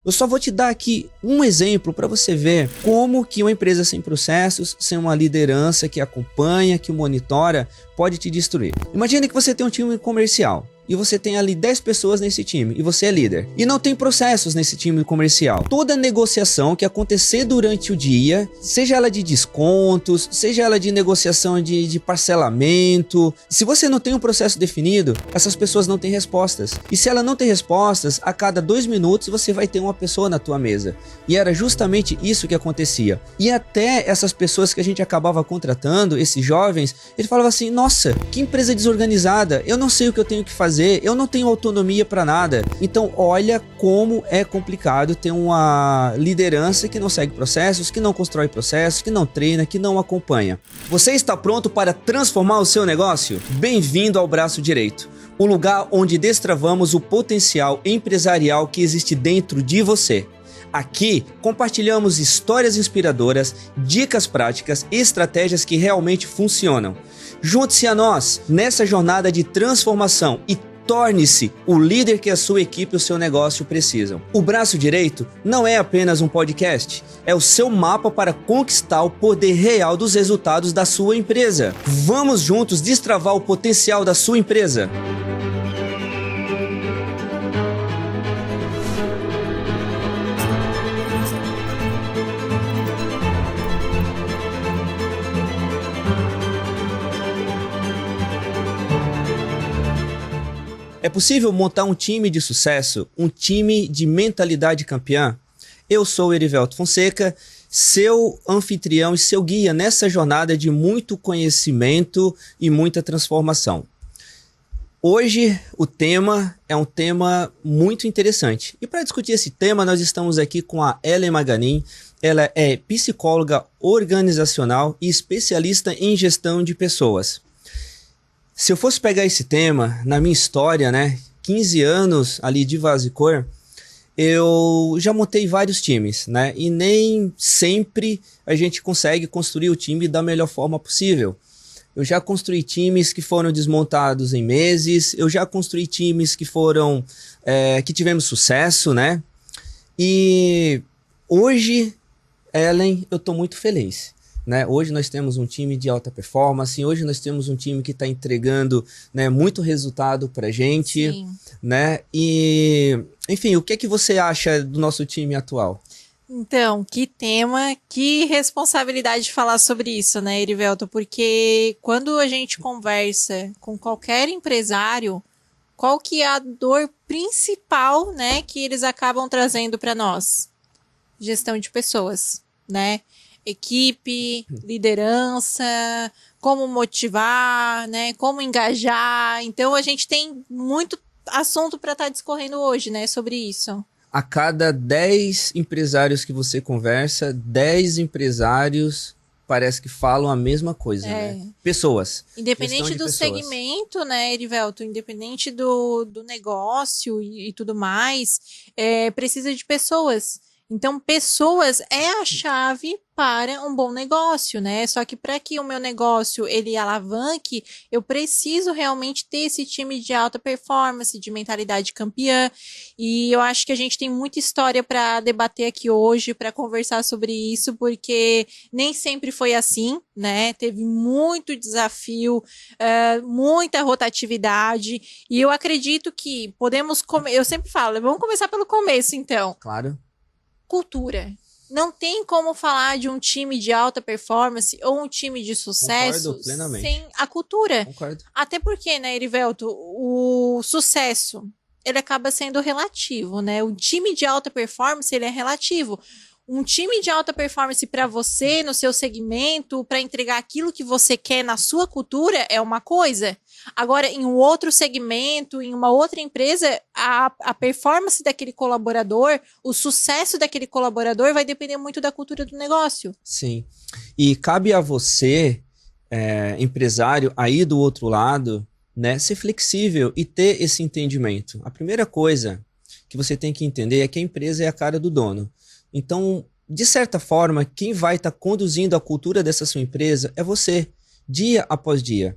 Eu só vou te dar aqui um exemplo para você ver como que uma empresa sem processos, sem uma liderança que acompanha, que monitora, pode te destruir. Imagine que você tem um time comercial e você tem ali 10 pessoas nesse time e você é líder. E não tem processos nesse time comercial. Toda negociação que acontecer durante o dia, seja ela de descontos, seja ela de negociação de parcelamento, se você não tem um processo definido, essas pessoas não têm respostas. E se ela não tem respostas, a cada 2 minutos você vai ter uma pessoa na tua mesa. E era justamente isso que acontecia. E até essas pessoas que a gente acabava contratando, esses jovens, ele falava assim, nossa, que empresa desorganizada, eu não sei o que eu tenho que fazer, eu não tenho autonomia para nada. Então olha como é complicado ter uma liderança que não segue processos, que não constrói processos, que não treina, que não acompanha. Você está pronto para transformar o seu negócio? Bem-vindo ao Braço Direito, o lugar onde destravamos o potencial empresarial que existe dentro de você. Aqui compartilhamos histórias inspiradoras, dicas práticas e estratégias que realmente funcionam. Junte-se a nós nessa jornada de transformação e torne-se o líder que a sua equipe e o seu negócio precisam. O Braço Direito não é apenas um podcast, é o seu mapa para conquistar o poder real dos resultados da sua empresa. Vamos juntos destravar o potencial da sua empresa. É possível montar um time de sucesso, um time de mentalidade campeã? Eu sou o Erivelto Fonseca, seu anfitrião e seu guia nessa jornada de muito conhecimento e muita transformação. Hoje o tema é um tema muito interessante. E para discutir esse tema, nós estamos aqui com a Ellen Maganin. Ela é psicóloga organizacional e especialista em gestão de pessoas. Se eu fosse pegar esse tema, na minha história, 15 anos ali de Vaz e Cor, eu já montei vários times, e nem sempre a gente consegue construir o time da melhor forma possível. Eu já construí times que foram desmontados em meses, eu já construí times que foram, que tivemos sucesso, E hoje, Ellen, eu estou muito feliz. Hoje nós temos um time de alta performance, hoje nós temos um time que está entregando muito resultado para a gente. Sim. E, enfim, o que é que você acha do nosso time atual? Então, que tema, que responsabilidade de falar sobre isso, Erivelto? Porque quando a gente conversa com qualquer empresário, qual que é a dor principal, que eles acabam trazendo para nós? Gestão de pessoas, Equipe, liderança, como motivar, como engajar. Então, a gente tem muito assunto para estar discorrendo hoje, sobre isso. A cada 10 empresários que você conversa, 10 empresários parece que falam a mesma coisa, Pessoas. Independente do segmento, Erivelto, independente do negócio e tudo mais, precisa de pessoas. Então, pessoas é a chave para um bom negócio, Só que para que o meu negócio ele alavanque, eu preciso realmente ter esse time de alta performance, de mentalidade campeã. E eu acho que a gente tem muita história para debater aqui hoje, para conversar sobre isso, porque nem sempre foi assim, Teve muito desafio, muita rotatividade. E eu acredito que podemos... Eu sempre falo, vamos começar pelo começo, então. Claro. Cultura. Não tem como falar de um time de alta performance ou um time de sucesso sem a cultura. Concordo. Até porque, Erivelto, o sucesso, ele acaba sendo relativo, O time de alta performance, ele é relativo. Um time de alta performance para você, no seu segmento, para entregar aquilo que você quer na sua cultura, é uma coisa. Agora, em um outro segmento, em uma outra empresa, a performance daquele colaborador, o sucesso daquele colaborador vai depender muito da cultura do negócio. Sim. E cabe a você, empresário, aí do outro lado, ser flexível e ter esse entendimento. A primeira coisa que você tem que entender é que a empresa é a cara do dono. Então, de certa forma, quem vai estar conduzindo a cultura dessa sua empresa é você, dia após dia.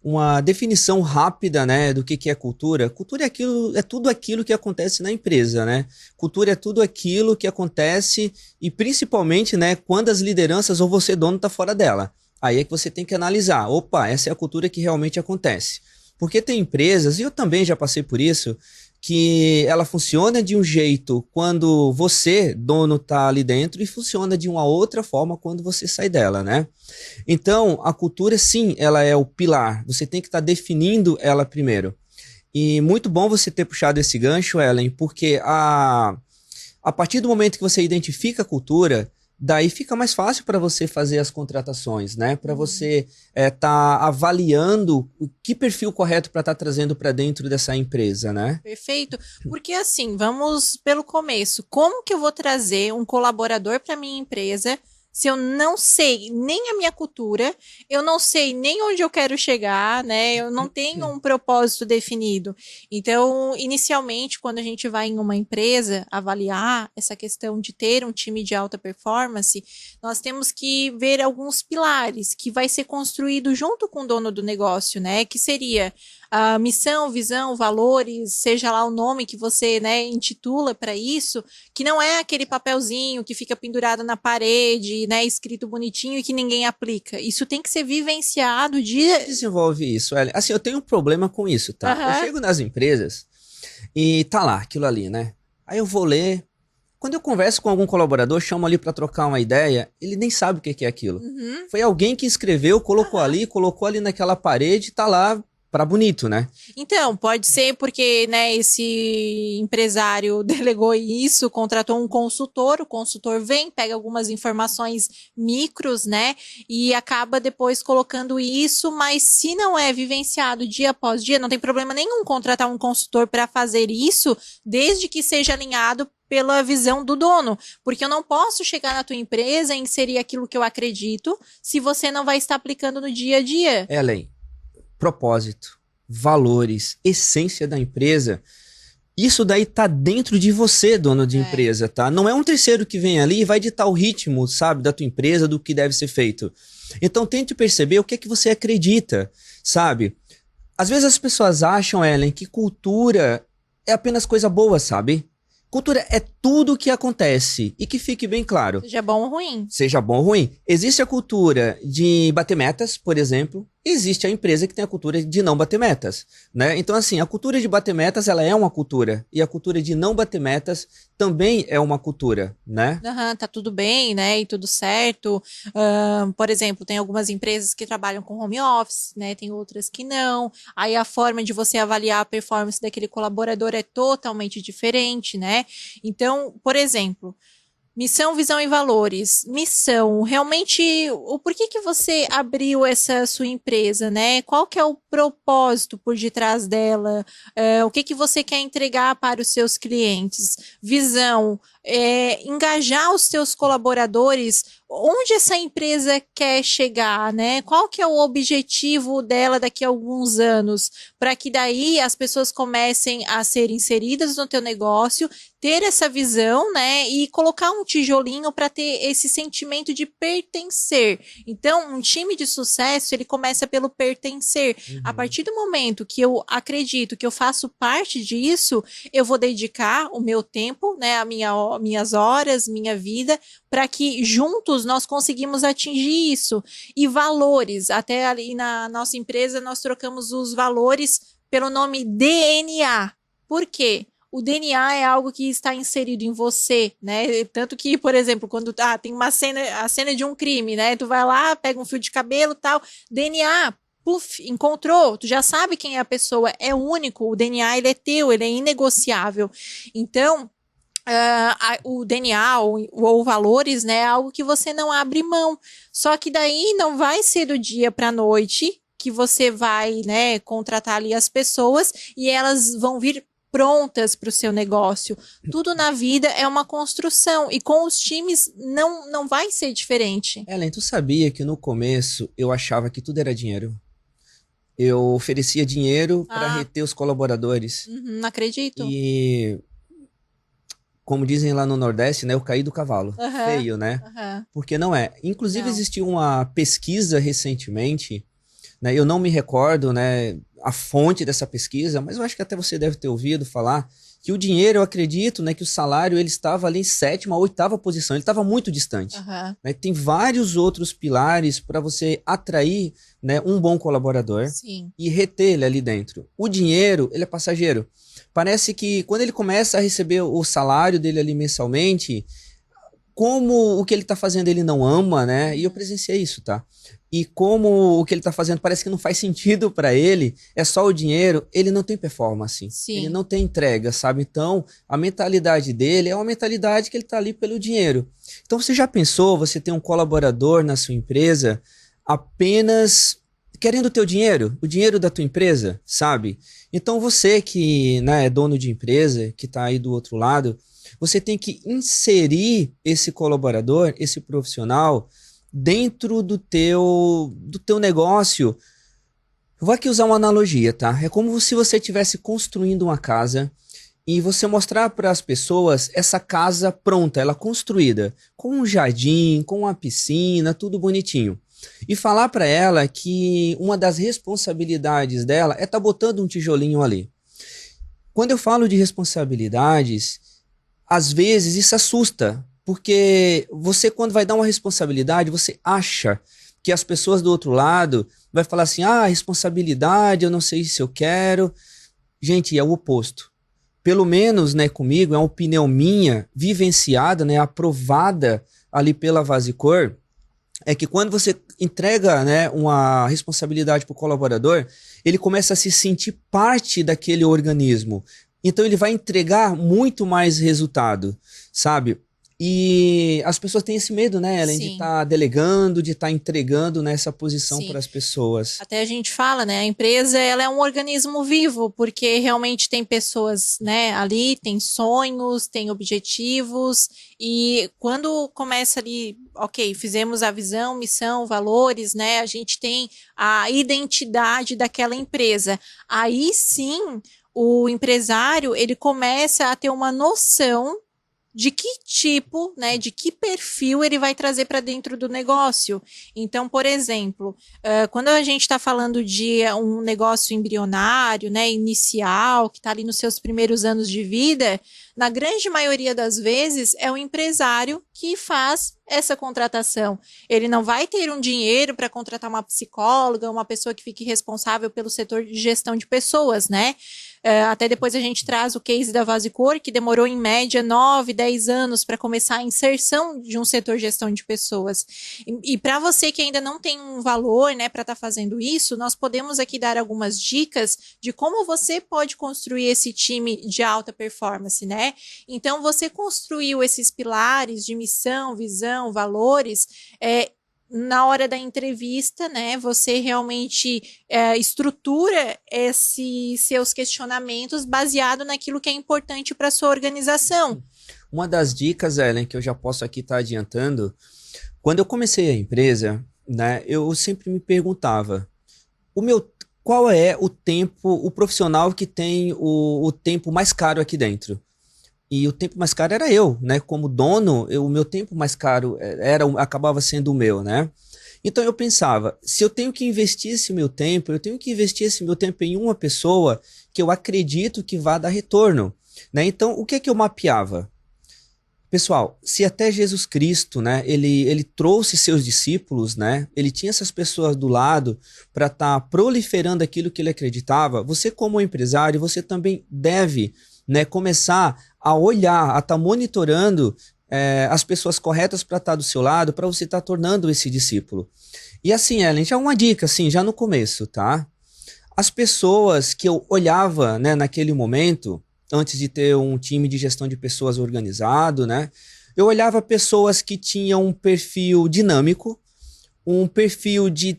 uma definição rápida, né, do que é cultura. Cultura é tudo aquilo que acontece na empresa, né? Cultura é tudo aquilo que acontece e principalmente, né, quando as lideranças ou você dono tá fora dela. Aí é que você tem que analisar, opa, essa é a cultura que realmente acontece. Porque tem empresas, e eu também já passei por isso, que ela funciona de um jeito quando você, dono, tá ali dentro e funciona de uma outra forma quando você sai dela, né? Então, a cultura, sim, ela é o pilar. Você tem que estar definindo ela primeiro. E muito bom você ter puxado esse gancho, Ellen, porque a partir do momento que você identifica a cultura, daí fica mais fácil para você fazer as contratações, né? Para você tá avaliando o que perfil correto para estar trazendo para dentro dessa empresa, né? Perfeito. Porque assim, vamos pelo começo. Como que eu vou trazer um colaborador para minha empresa se eu não sei nem a minha cultura, eu não sei nem onde eu quero chegar, né? Eu não tenho um propósito definido. Então, inicialmente, quando a gente vai em uma empresa avaliar essa questão de ter um time de alta performance, nós temos que ver alguns pilares que vai ser construído junto com o dono do negócio, né? Que seria a missão, visão, valores, seja lá o nome que você, né, intitula para isso, que não é aquele papelzinho que fica pendurado na parede, né, escrito bonitinho e que ninguém aplica. Isso tem que ser vivenciado dia. Desenvolve isso, Ellen. Assim, eu tenho um problema com isso, tá? Aham. Eu chego nas empresas e tá lá, aquilo ali, né? Aí eu vou ler. Quando eu converso com algum colaborador, chamo ali para trocar uma ideia, ele nem sabe o que é aquilo. Uhum. Foi alguém que escreveu, colocou ali naquela parede, tá lá para bonito, né? Então, pode ser porque, né, esse empresário delegou isso, contratou um consultor, o consultor vem, pega algumas informações micros, né, e acaba depois colocando isso, mas se não é vivenciado dia após dia, não tem problema nenhum contratar um consultor para fazer isso, desde que seja alinhado pela visão do dono, porque eu não posso chegar na tua empresa e inserir aquilo que eu acredito se você não vai estar aplicando no dia a dia. Ellen, propósito, valores, essência da empresa, isso daí tá dentro de você, dono de empresa, tá? Não é um terceiro que vem ali e vai ditar o ritmo, sabe, da tua empresa, do que deve ser feito. Então tente perceber o que é que você acredita, sabe? Às vezes as pessoas acham, Ellen, que cultura é apenas coisa boa, sabe? Cultura é tudo o que acontece. E que fique bem claro. Seja bom ou ruim. Seja bom ou ruim. Existe a cultura de bater metas, por exemplo. Existe a empresa que tem a cultura de não bater metas, né? Então, assim, a cultura de bater metas, ela é uma cultura. E a cultura de não bater metas também é uma cultura, né? Uhum, tá tudo bem, né? E tudo certo. Por exemplo, tem algumas empresas que trabalham com home office, né? Tem outras que não. Aí a forma de você avaliar a performance daquele colaborador é totalmente diferente, né? Então, por exemplo, missão, visão e valores. Missão, realmente, o porquê que você abriu essa sua empresa, né? Qual que é o propósito por detrás dela? O que que você quer entregar para os seus clientes? Visão, engajar os seus colaboradores. Onde essa empresa quer chegar, né? Qual que é o objetivo dela daqui a alguns anos? Para que daí as pessoas comecem a ser inseridas no teu negócio, ter essa visão, né? E colocar um tijolinho para ter esse sentimento de pertencer. Então, um time de sucesso, ele começa pelo pertencer. Uhum. A partir do momento que eu acredito que eu faço parte disso, eu vou dedicar o meu tempo, né? Minhas horas, minha vida, para que juntos nós conseguimos atingir isso. E valores, até ali na nossa empresa nós trocamos os valores pelo nome DNA. Por quê? O DNA é algo que está inserido em você, né? Tanto que, por exemplo, quando tem a cena de um crime, né? Tu vai lá, pega um fio de cabelo, tal, DNA, puf, encontrou, tu já sabe quem é a pessoa, é único, o DNA ele é teu, ele é inegociável. Então, o DNA ou valores, né, é algo que você não abre mão. Só que daí não vai ser do dia para a noite que você vai, né, contratar ali as pessoas e elas vão vir prontas para o seu negócio. Tudo na vida é uma construção e com os times não vai ser diferente. Ellen, tu sabia que no começo eu achava que tudo era dinheiro? Eu oferecia dinheiro para reter os colaboradores. Não acredito. E como dizem lá no Nordeste, né, eu caí do cavalo. Feio, né? Porque não é. Inclusive existiu uma pesquisa recentemente né? Eu não me recordo, né, a fonte dessa pesquisa, mas eu acho que até você deve ter ouvido falar que o dinheiro, eu acredito, né, que o salário ele estava ali em 7ª, 8ª posição, ele estava muito distante. Né? Tem vários outros pilares para você atrair, né, um bom colaborador. Sim. E reter ele ali dentro. O dinheiro, ele é passageiro. Parece que quando ele começa a receber o salário dele ali mensalmente, como o que ele tá fazendo ele não ama, né? E eu presenciei isso, tá? E como o que ele tá fazendo parece que não faz sentido para ele, é só o dinheiro, ele não tem performance. Sim. Ele não tem entrega, sabe? Então, a mentalidade dele é uma mentalidade que ele tá ali pelo dinheiro. Então, você já pensou, você tem um colaborador na sua empresa apenas querendo o teu dinheiro, o dinheiro da tua empresa, sabe? Então, você que, né, é dono de empresa, que tá aí do outro lado, você tem que inserir esse colaborador, esse profissional, dentro do teu negócio. Eu vou aqui usar uma analogia, tá? É como se você estivesse construindo uma casa e você mostrar para as pessoas essa casa pronta, ela construída, com um jardim, com uma piscina, tudo bonitinho. E falar para ela que uma das responsabilidades dela é estar botando um tijolinho ali. Quando eu falo de responsabilidades, às vezes isso assusta, porque você, quando vai dar uma responsabilidade, você acha que as pessoas do outro lado vai falar assim, responsabilidade, eu não sei se eu quero. Gente, é o oposto. Pelo menos, né, comigo, é uma opinião minha, vivenciada, né, aprovada ali pela Vasicor, é que quando você entrega, né, uma responsabilidade para o colaborador, ele começa a se sentir parte daquele organismo. Então ele vai entregar muito mais resultado, sabe? E as pessoas têm esse medo, né, Ellen, de estar delegando, de estar entregando nessa posição para as pessoas. Até a gente fala, né, a empresa ela é um organismo vivo, porque realmente tem pessoas, né, ali, tem sonhos, tem objetivos, e quando começa ali, ok, fizemos a visão, missão, valores, né, a gente tem a identidade daquela empresa. Aí sim, o empresário, ele começa a ter uma noção de que tipo, né, de que perfil ele vai trazer para dentro do negócio. Então, por exemplo, quando a gente está falando de um negócio embrionário, né, inicial, que está ali nos seus primeiros anos de vida, na grande maioria das vezes é o empresário que faz essa contratação. Ele não vai ter um dinheiro para contratar uma psicóloga, uma pessoa que fique responsável pelo setor de gestão de pessoas, né? Até depois a gente traz o case da Vasicor, que demorou em média 9, 10 anos para começar a inserção de um setor de gestão de pessoas. E para você que ainda não tem um valor, né, para estar fazendo isso, nós podemos aqui dar algumas dicas de como você pode construir esse time de alta performance, né? Então, você construiu esses pilares de missão, visão, valores, na hora da entrevista, né, você realmente estrutura esses seus questionamentos baseado naquilo que é importante para a sua organização. Uma das dicas, Ellen, que eu já posso aqui estar adiantando, quando eu comecei a empresa, né, eu sempre me perguntava, qual é o profissional que tem o tempo mais caro aqui dentro? E o tempo mais caro era eu, né? Como dono, o meu tempo mais caro acabava sendo o meu, né? Então eu pensava, se eu tenho que investir esse meu tempo, eu tenho que investir esse meu tempo em uma pessoa que eu acredito que vá dar retorno, né? Então, o que é que eu mapeava? Pessoal, se até Jesus Cristo, né, ele trouxe seus discípulos, né, ele tinha essas pessoas do lado para estar proliferando aquilo que ele acreditava, você como empresário, você também deve, né, começar a olhar, a estar monitorando as pessoas corretas para estar do seu lado, para você estar tornando esse discípulo. E assim, Ellen, já uma dica, assim, já no começo, tá? As pessoas que eu olhava, né, naquele momento, antes de ter um time de gestão de pessoas organizado, né, eu olhava pessoas que tinham um perfil dinâmico, um perfil de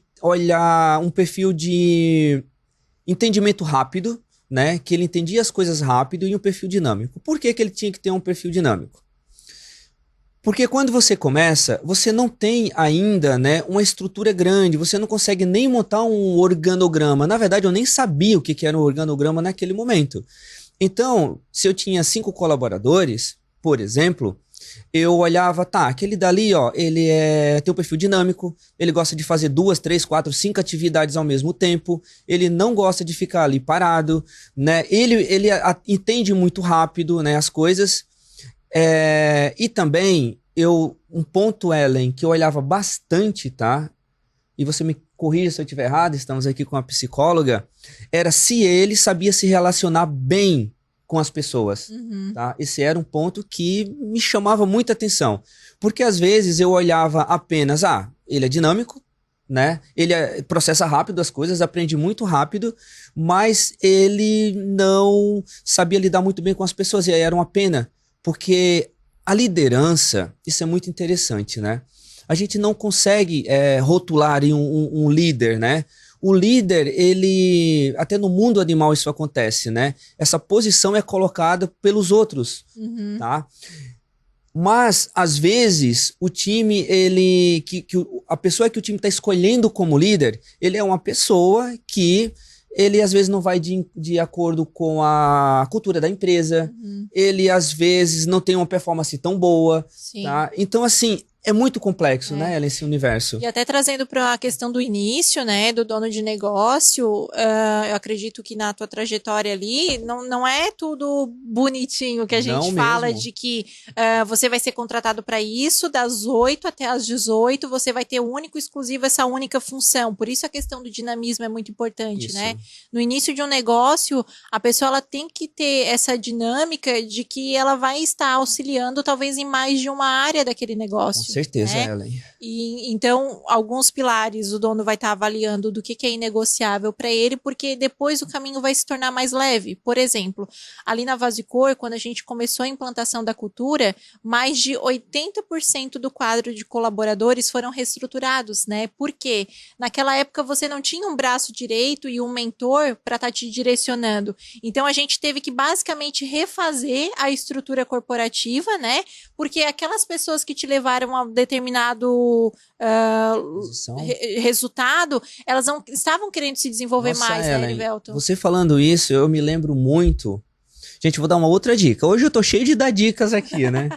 entendimento rápido, né, que ele entendia as coisas rápido, e um perfil dinâmico. Por que que ele tinha que ter um perfil dinâmico? Porque quando você começa, você não tem ainda, né, uma estrutura grande, você não consegue nem montar um organograma. Na verdade, eu nem sabia o que era um organograma naquele momento. Então, se eu tinha 5 colaboradores, por exemplo, eu olhava, tá, aquele dali, ó, ele tem um perfil dinâmico, ele gosta de fazer 2, 3, 4, 5 atividades ao mesmo tempo, ele não gosta de ficar ali parado, né? Ele entende muito rápido, né, as coisas. E também, um ponto, Ellen, que eu olhava bastante, tá? E você me corrija se eu estiver errado, estamos aqui com a psicóloga, era se ele sabia se relacionar bem com as pessoas, tá? Esse era um ponto que me chamava muita atenção, porque às vezes eu olhava apenas, ele é dinâmico, né? Ele processa rápido as coisas, aprende muito rápido, mas ele não sabia lidar muito bem com as pessoas, e aí era uma pena, porque a liderança, isso é muito interessante, né? A gente não consegue rotular um líder, né? O líder, ele... Até no mundo animal isso acontece, né? Essa posição é colocada pelos outros, tá? Mas, às vezes, o time, a pessoa que o time está escolhendo como líder, ele é uma pessoa que... Ele, às vezes, não vai de acordo com a cultura da empresa. Ele, às vezes, não tem uma performance tão boa. Sim. Tá? Então, assim, é muito complexo, né, esse universo. E até trazendo para a questão do início, né, do dono de negócio, eu acredito que na tua trajetória ali, não é tudo bonitinho que a gente fala de que você vai ser contratado para isso, das 8 até as 18, você vai ter único, exclusivo, essa única função. Por isso a questão do dinamismo é muito importante, né? No início de um negócio, a pessoa ela tem que ter essa dinâmica de que ela vai estar auxiliando talvez em mais de uma área daquele negócio. Com certeza, né? Ellen. E então, alguns pilares o dono vai estar avaliando do que é inegociável para ele, porque depois o caminho vai se tornar mais leve. Por exemplo, ali na Vasicor, quando a gente começou a implantação da cultura, mais de 80% do quadro de colaboradores foram reestruturados, né? Porque naquela época você não tinha um braço direito e um mentor para estar te direcionando. Então, a gente teve que basicamente refazer a estrutura corporativa, né? Porque aquelas pessoas que te levaram a determinado resultado, elas não estavam querendo se desenvolver mais, Ellen, né, Erivelton? Você falando isso, eu me lembro muito. Gente, vou dar uma outra dica. Hoje eu tô cheio de dar dicas aqui, né?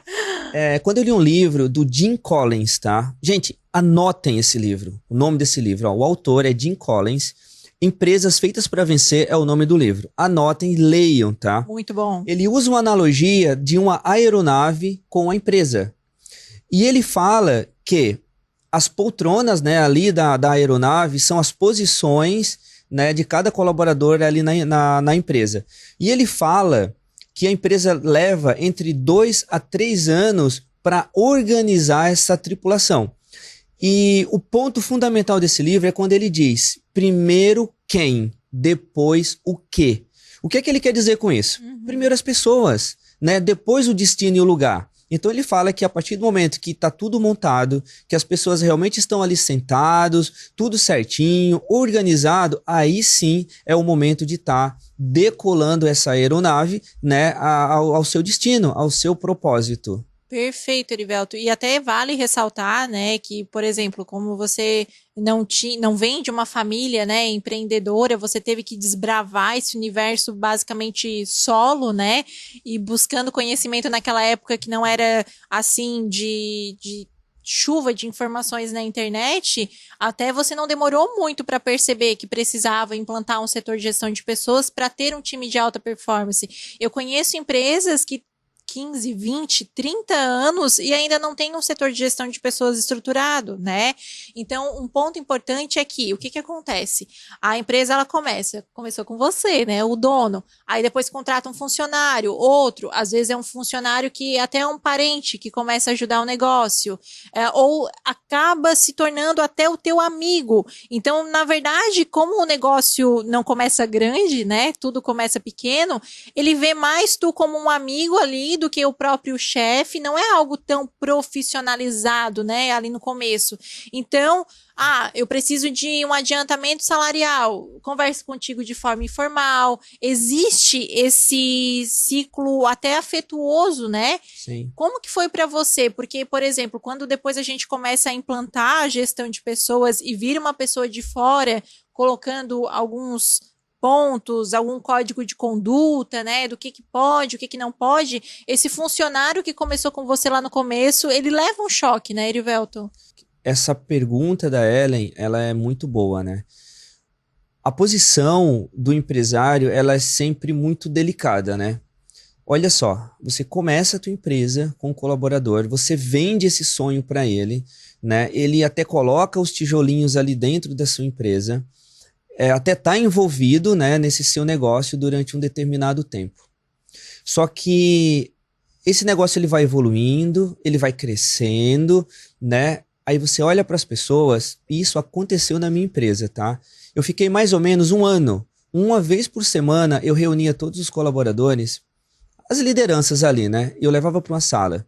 Quando eu li um livro do Jim Collins, tá? Gente, anotem esse livro. O nome desse livro, ó, o autor é Jim Collins. Empresas Feitas para Vencer é o nome do livro. Anotem e leiam, tá? Muito bom. Ele usa uma analogia de uma aeronave com a empresa. E ele fala que as poltronas, né, ali da aeronave são as posições, né, de cada colaborador ali na empresa. E ele fala que a empresa leva entre 2 a 3 anos para organizar essa tripulação. E o ponto fundamental desse livro é quando ele diz: primeiro quem, depois o quê. O que é que ele quer dizer com isso? Primeiro as pessoas, né? Depois o destino e o lugar. Então ele fala que a partir do momento que está tudo montado, que as pessoas realmente estão ali sentados, tudo certinho, organizado, aí sim é o momento de estar decolando essa aeronave, né, ao seu destino, ao seu propósito. Perfeito, Erivelto. E até vale ressaltar, né, que, por exemplo, como você não vem de uma família, né, empreendedora, você teve que desbravar esse universo basicamente solo, né, e buscando conhecimento naquela época que não era assim de chuva de informações na internet, até você não demorou muito para perceber que precisava implantar um setor de gestão de pessoas para ter um time de alta performance. Eu conheço empresas que 15, 20, 30 anos e ainda não tem um setor de gestão de pessoas estruturado, né? Então, um ponto importante é que, o que acontece? A empresa, ela começou com você, né? O dono. Aí depois contrata um funcionário, outro, às vezes é um funcionário que até é um parente que começa a ajudar o negócio, ou acaba se tornando até o teu amigo. Então, na verdade, como o negócio não começa grande, né? Tudo começa pequeno, ele vê mais tu como um amigo ali do que o próprio chefe, não é algo tão profissionalizado, né, ali no começo. Então, eu preciso de um adiantamento salarial, converso contigo de forma informal, existe esse ciclo até afetuoso, né? Sim. Como que foi para você? Porque, por exemplo, quando depois a gente começa a implantar a gestão de pessoas e vira uma pessoa de fora, colocando alguns pontos, algum código de conduta, né, do que pode, o que não pode, esse funcionário que começou com você lá no começo, ele leva um choque, né, Erivelton? Essa pergunta da Ellen, ela é muito boa, né? A posição do empresário, ela é sempre muito delicada, né? Olha só, você começa a tua empresa com um colaborador, você vende esse sonho para ele, né? Ele até coloca os tijolinhos ali dentro da sua empresa, até tá envolvido, né, nesse seu negócio durante um determinado tempo. Só que esse negócio ele vai evoluindo, ele vai crescendo, né? Aí você olha para as pessoas, e isso aconteceu na minha empresa, tá? Eu fiquei mais ou menos um ano, uma vez por semana eu reunia todos os colaboradores, as lideranças ali, né? Eu levava para uma sala.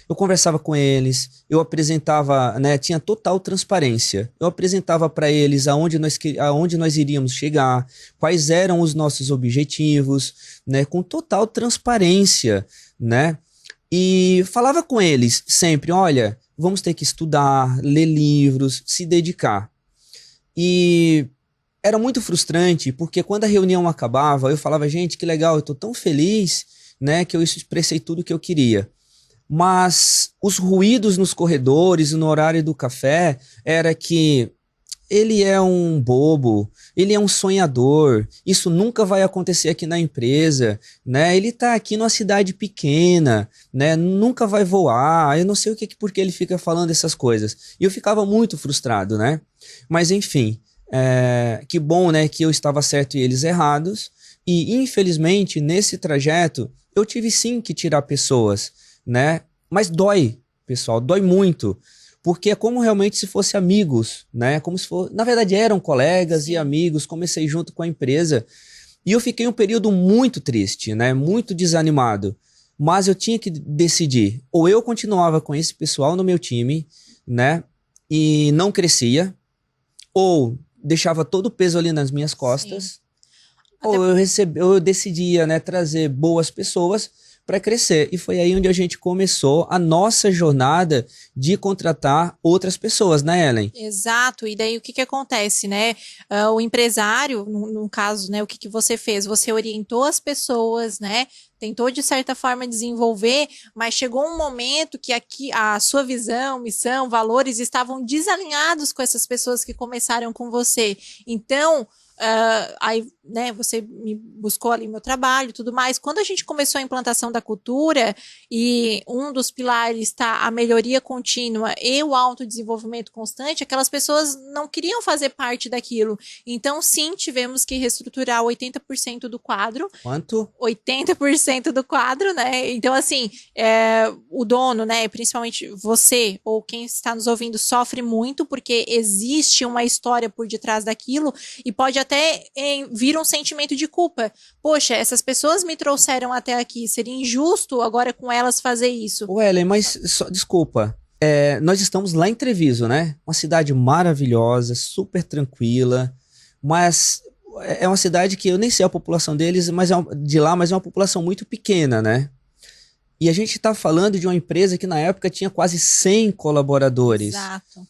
Eu conversava com eles, eu apresentava, né? Tinha total transparência. Eu apresentava para eles aonde nós iríamos chegar, quais eram os nossos objetivos, né? Com total transparência, né? E falava com eles sempre, olha, vamos ter que estudar, ler livros, se dedicar. E era muito frustrante, porque quando a reunião acabava, eu falava, gente, que legal, eu tô tão feliz, né, que eu expressei tudo o que eu queria. Mas os ruídos nos corredores, no horário do café, era que ele é um bobo, ele é um sonhador, isso nunca vai acontecer aqui na empresa, né? Ele tá aqui numa cidade pequena, né? Nunca vai voar, eu não sei porque ele fica falando essas coisas. E eu ficava muito frustrado, né? Mas enfim, que bom, né, que eu estava certo e eles errados. E infelizmente, nesse trajeto, eu tive sim que tirar pessoas, né? Mas dói, pessoal, dói muito. Porque é como realmente se fossem amigos, né? Como se fosse, na verdade eram colegas e amigos, comecei junto com a empresa. E eu fiquei um período muito triste, né? Muito desanimado. Mas eu tinha que decidir. Ou eu continuava com esse pessoal no meu time, né? E não crescia. Ou deixava todo o peso ali nas minhas costas. Ou eu decidia, né, trazer boas pessoas para crescer. E foi aí onde a gente começou a nossa jornada de contratar outras pessoas, né, Ellen? Exato. E daí o que acontece, né? O empresário, no caso, né, o que você fez? Você orientou as pessoas, né? Tentou, de certa forma, desenvolver, mas chegou um momento que aqui a sua visão, missão, valores estavam desalinhados com essas pessoas que começaram com você. Então, aí, né, você me buscou ali meu trabalho e tudo mais. Quando a gente começou a implantação da cultura e um dos pilares está a melhoria contínua e o autodesenvolvimento constante, aquelas pessoas não queriam fazer parte daquilo. Então, sim, tivemos que reestruturar 80% do quadro. Quanto? 80% do quadro, né? Então, assim, o dono, né, principalmente você ou quem está nos ouvindo, sofre muito porque existe uma história por detrás daquilo e pode até vir um sentimento de culpa. Poxa, essas pessoas me trouxeram até aqui, seria injusto agora com elas fazer isso. Ô, Ellen, mas desculpa, nós estamos lá em Treviso, né? Uma cidade maravilhosa, super tranquila, mas é uma cidade que eu nem sei a população deles, mas de lá, mas é uma população muito pequena, né? E a gente está falando de uma empresa que na época tinha quase 100 colaboradores. Exato.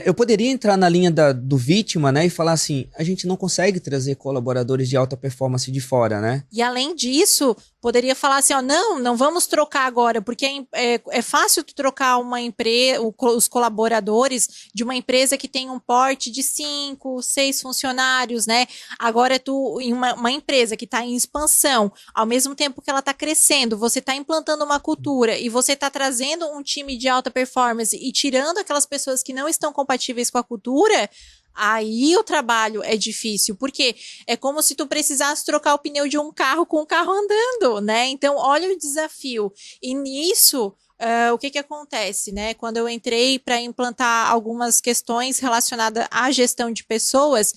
Eu poderia entrar na linha do vítima, né, e falar assim, a gente não consegue trazer colaboradores de alta performance de fora, né? E além disso, poderia falar assim, ó, não vamos trocar agora, porque é fácil tu trocar uma empresa, os colaboradores de uma empresa que tem um porte de 5, 6 funcionários, né? Agora tu, em uma empresa que está em expansão, ao mesmo tempo que ela está crescendo, você está implantando uma cultura e você está trazendo um time de alta performance e tirando aquelas pessoas que não estão compatíveis com a cultura, aí o trabalho é difícil, porque é como se tu precisasse trocar o pneu de um carro com o carro andando, né? Então, olha o desafio. E nisso, o que acontece, né? Quando eu entrei para implantar algumas questões relacionadas à gestão de pessoas,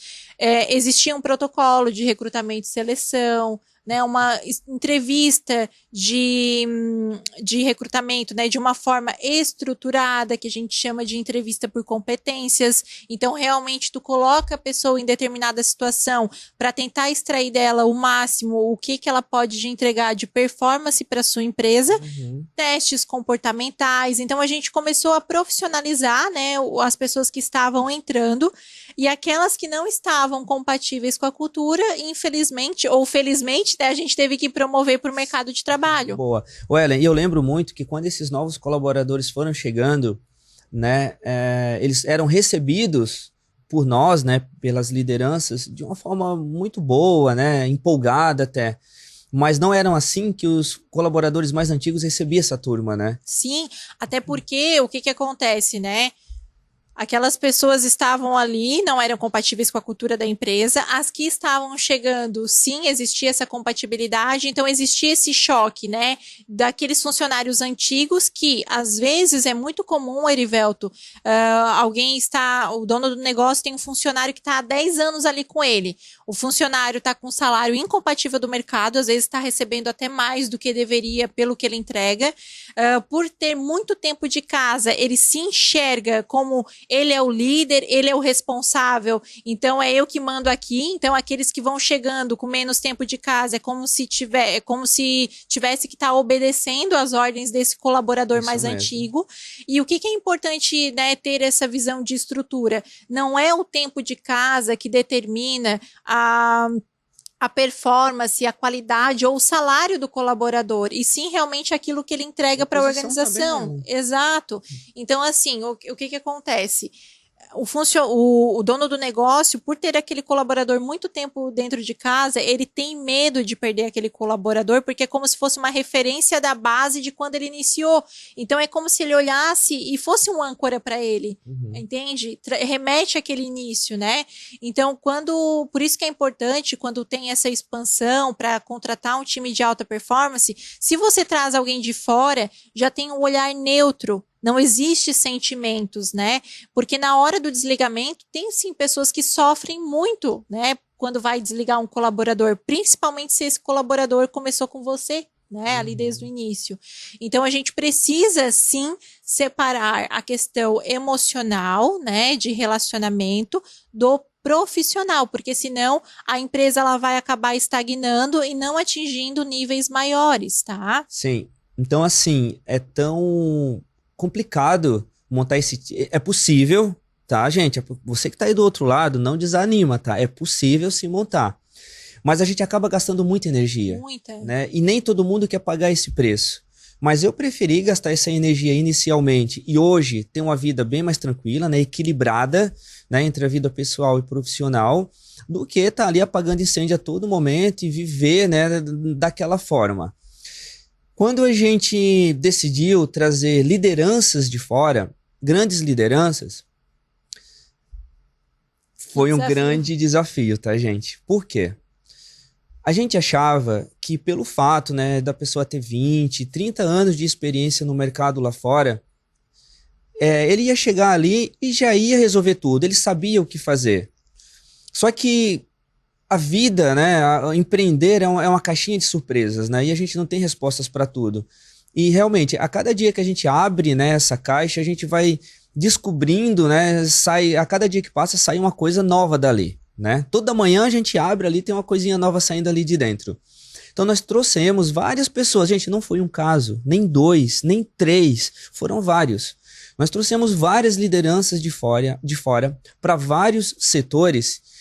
existia um protocolo de recrutamento e seleção, né, uma entrevista de recrutamento, né, de uma forma estruturada, que a gente chama de entrevista por competências. Então, realmente, tu coloca a pessoa em determinada situação para tentar extrair dela o máximo, o que ela pode entregar de performance para sua empresa, testes comportamentais. Então, a gente começou a profissionalizar, né, as pessoas que estavam entrando, e aquelas que não estavam compatíveis com a cultura, infelizmente ou felizmente, né, a gente teve que promover para o mercado de trabalho. Boa. Ellen, e eu lembro muito que quando esses novos colaboradores foram chegando, né, eles eram recebidos por nós, né, pelas lideranças, de uma forma muito boa, né, empolgada até. Mas não eram assim que os colaboradores mais antigos recebiam essa turma, né? Sim, até porque o que acontece, né? Aquelas pessoas estavam ali, não eram compatíveis com a cultura da empresa. As que estavam chegando, sim, existia essa compatibilidade. Então, existia esse choque, né? Daqueles funcionários antigos que, às vezes, é muito comum, Erivelto, o dono do negócio tem um funcionário que está há 10 anos ali com ele. O funcionário está com um salário incompatível do mercado, às vezes está recebendo até mais do que deveria pelo que ele entrega. Por ter muito tempo de casa, ele se enxerga como ele é o líder, ele é o responsável, então é eu que mando aqui. Então aqueles que vão chegando com menos tempo de casa é como se tivesse que estar obedecendo às ordens desse colaborador mais antigo. E o que é importante, né, ter essa visão de estrutura? Não é o tempo de casa que determina a performance, a qualidade ou o salário do colaborador, e sim realmente aquilo que ele entrega para a organização. Também, né? Exato. Então, assim, o que acontece? O dono do negócio, por ter aquele colaborador muito tempo dentro de casa, ele tem medo de perder aquele colaborador, porque é como se fosse uma referência da base de quando ele iniciou. Então é como se ele olhasse e fosse um âncora para ele, entende? Remete àquele início, né? Então, por isso que é importante, quando tem essa expansão para contratar um time de alta performance, se você traz alguém de fora, já tem um olhar neutro. Não existe sentimentos, né? Porque na hora do desligamento, tem sim pessoas que sofrem muito, né? Quando vai desligar um colaborador, principalmente se esse colaborador começou com você, né? Ali desde o início. Então, a gente precisa sim separar a questão emocional, né? De relacionamento do profissional, porque senão a empresa ela vai acabar estagnando e não atingindo níveis maiores, tá? Sim. Então, assim, é tão complicado montar esse... É possível, tá, gente? Você que tá aí do outro lado, não desanima, tá? É possível se montar. Mas a gente acaba gastando muita energia. Muita. Né? E nem todo mundo quer pagar esse preço. Mas eu preferi gastar essa energia inicialmente e hoje ter uma vida bem mais tranquila, né? Equilibrada, né? Entre a vida pessoal e profissional, do que estar ali apagando incêndio a todo momento e viver, né, daquela forma. Quando a gente decidiu trazer lideranças de fora, grandes lideranças, foi um grande desafio, tá, gente? Por quê? A gente achava que pelo fato, né, da pessoa ter 20, 30 anos de experiência no mercado lá fora, ele ia chegar ali e já ia resolver tudo, ele sabia o que fazer. Só que a vida, né, empreender é uma caixinha de surpresas, né, e a gente não tem respostas para tudo. E realmente, a cada dia que a gente abre, né, essa caixa, a gente vai descobrindo, né, a cada dia que passa sai uma coisa nova dali, né. Toda manhã a gente abre ali, tem uma coisinha nova saindo ali de dentro. Então nós trouxemos várias pessoas, gente, não foi um caso, nem 2, nem 3, foram vários. Nós trouxemos várias lideranças de fora para vários setores.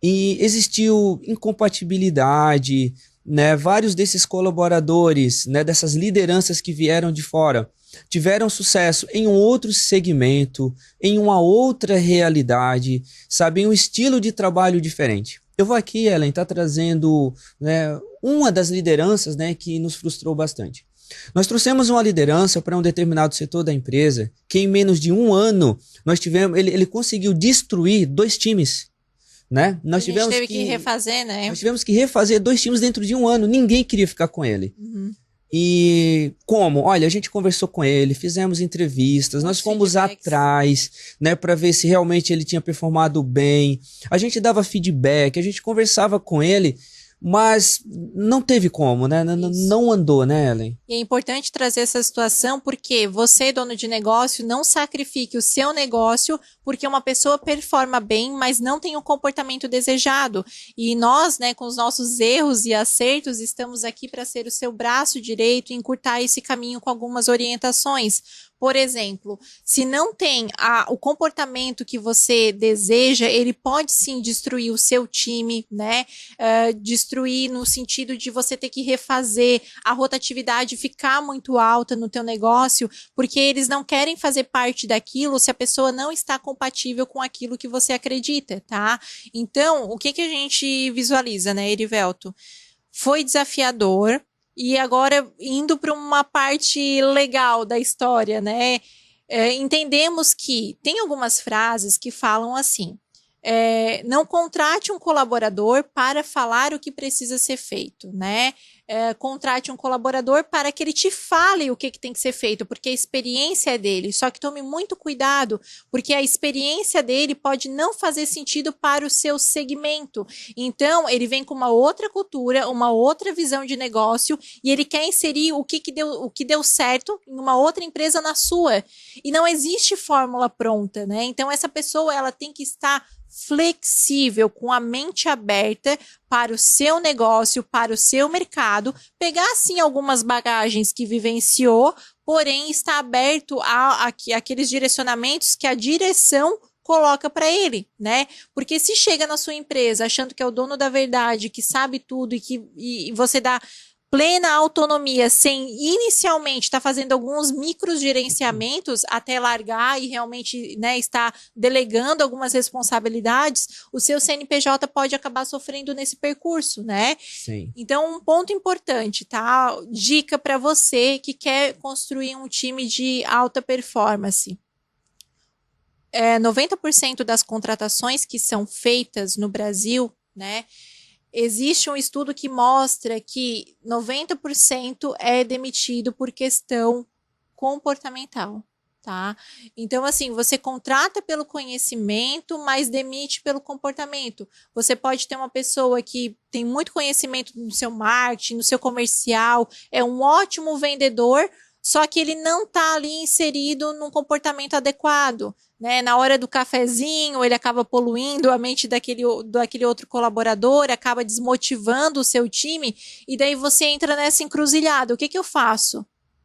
E existiu incompatibilidade, né? Vários desses colaboradores, né, dessas lideranças que vieram de fora, tiveram sucesso em um outro segmento, em uma outra realidade, sabe, em um estilo de trabalho diferente. Eu vou aqui, Ellen, tá trazendo, né, uma das lideranças, né, que nos frustrou bastante. Nós trouxemos uma liderança para um determinado setor da empresa que em menos de um ano ele conseguiu destruir 2 times. Né? A gente teve que refazer, né? Nós tivemos que refazer 2 times dentro de um ano. Ninguém queria ficar com ele. E como? Olha, a gente conversou com ele, fizemos entrevistas, nós fomos atrás, né, para ver se realmente ele tinha performado bem. A gente dava feedback, a gente conversava com ele, mas não teve como, né? Não andou, né, Ellen? E é importante trazer essa situação porque você, dono de negócio, não sacrifique o seu negócio porque uma pessoa performa bem, mas não tem o comportamento desejado. E nós, né, com os nossos erros e acertos, estamos aqui para ser o seu braço direito e encurtar esse caminho com algumas orientações. Por exemplo, se não tem o comportamento que você deseja, ele pode sim destruir o seu time, né? Destruir no sentido de você ter que refazer a rotatividade, ficar muito alta no teu negócio, porque eles não querem fazer parte daquilo se a pessoa não está compatível com aquilo que você acredita, tá? Então, o que a gente visualiza, né, Erivelto? Foi desafiador. E agora, indo para uma parte legal da história, né? Entendemos que tem algumas frases que falam assim: não contrate um colaborador para falar o que precisa ser feito, né? Contrate um colaborador para que ele te fale o que tem que ser feito, porque a experiência é dele. Só que tome muito cuidado, porque a experiência dele pode não fazer sentido para o seu segmento. Então, ele vem com uma outra cultura, uma outra visão de negócio, e ele quer inserir o que deu certo em uma outra empresa na sua. E não existe fórmula pronta, né? Então, essa pessoa ela tem que estar flexível, com a mente aberta para o seu negócio, para o seu mercado, pegar sim algumas bagagens que vivenciou, porém está aberto àqueles direcionamentos que a direção coloca para ele, né? Porque se chega na sua empresa achando que é o dono da verdade, que sabe tudo e você dá plena autonomia, sem inicialmente estar fazendo alguns micros gerenciamentos até largar e realmente, né, estar delegando algumas responsabilidades, o seu CNPJ pode acabar sofrendo nesse percurso, né? Sim. Então, um ponto importante, tá? Dica para você que quer construir um time de alta performance. 90% das contratações que são feitas no Brasil, né? Existe um estudo que mostra que 90% é demitido por questão comportamental, tá? Então, assim, você contrata pelo conhecimento, mas demite pelo comportamento. Você pode ter uma pessoa que tem muito conhecimento no seu marketing, no seu comercial, é um ótimo vendedor, só que ele não está ali inserido num comportamento adequado, né? Na hora do cafezinho, ele acaba poluindo a mente daquele outro colaborador, acaba desmotivando o seu time, e daí você entra nessa encruzilhada. O que eu faço?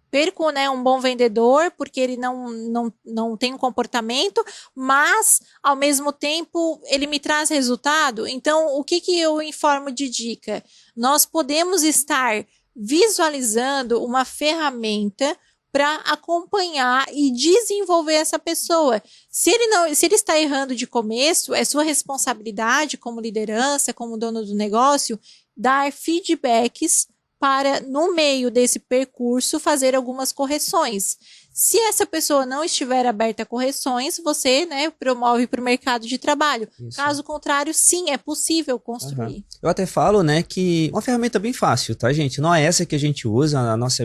Perco, né, um bom vendedor, porque ele não tem um comportamento, mas, ao mesmo tempo, ele me traz resultado. Então, o que eu informo de dica? Nós podemos estar visualizando uma ferramenta para acompanhar e desenvolver essa pessoa. Se ele está errando de começo, é sua responsabilidade como liderança, como dono do negócio, dar feedbacks para, no meio desse percurso, fazer algumas correções. Se essa pessoa não estiver aberta a correções, você, né, promove para o mercado de trabalho. Isso. Caso contrário, sim, é possível construir. Uhum. Eu até falo, né, que uma ferramenta bem fácil, tá, gente? Não é essa que a gente usa, a nossa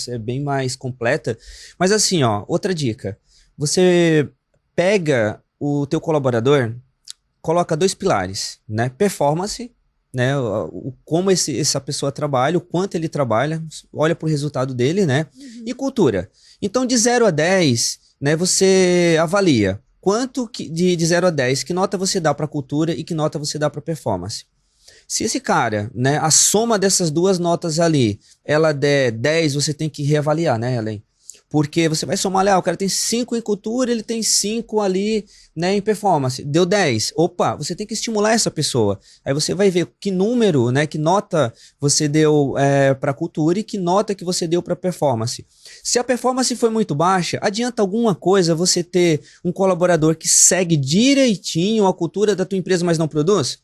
é bem mais completa. Mas assim, ó, outra dica. Você pega o teu colaborador, coloca 2 pilares, né? Performance, né, como essa pessoa trabalha, o quanto ele trabalha, olha para o resultado dele, né? Uhum. E cultura. Então, de 0 a 10, né, você avalia quanto de 0 a 10, que nota você dá para cultura e que nota você dá para performance. Se esse cara, né, a soma dessas 2 notas ali, ela der 10, você tem que reavaliar, né, Ellen? Porque você vai somar, o cara tem 5 em cultura, ele tem 5 ali, né, em performance. Deu 10. Opa, você tem que estimular essa pessoa. Aí você vai ver que número, né, que nota você deu para cultura e que nota que você deu para performance. Se a performance foi muito baixa, adianta alguma coisa você ter um colaborador que segue direitinho a cultura da tua empresa, mas não produz?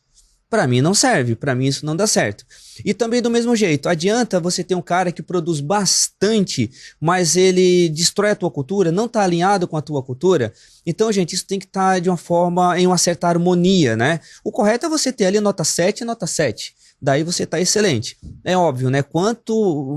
Para mim não serve, para mim isso não dá certo. E também do mesmo jeito, adianta você ter um cara que produz bastante, mas ele destrói a tua cultura, não está alinhado com a tua cultura. Então, gente, isso tem que estar de uma forma, em uma certa harmonia, né? O correto é você ter ali nota 7 e nota 7. Daí você está excelente. É óbvio, né? Quanto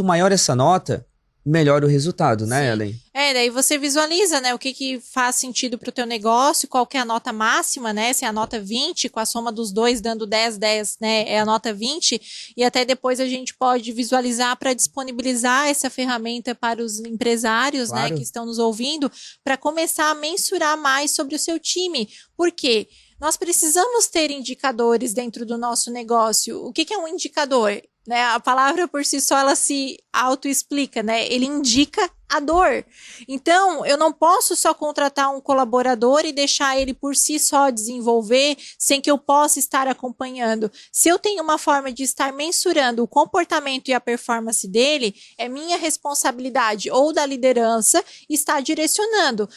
maior essa nota, melhor o resultado, né, Ellen? Daí você visualiza, né, o que faz sentido para o teu negócio, qual que é a nota máxima, né, se é a nota 20, com a soma dos dois dando 10, 10, né, é a nota 20, e até depois a gente pode visualizar para disponibilizar essa ferramenta para os empresários, Claro. né, que estão nos ouvindo, para começar a mensurar mais sobre o seu time. Por quê? Nós precisamos ter indicadores dentro do nosso negócio. O que é um indicador? Né, a palavra por si só, ela se autoexplica, né? Ele indica a dor. Então, eu não posso só contratar um colaborador e deixar ele por si só desenvolver sem que eu possa estar acompanhando. Se eu tenho uma forma de estar mensurando o comportamento e a performance dele, é minha responsabilidade ou da liderança estar direcionando.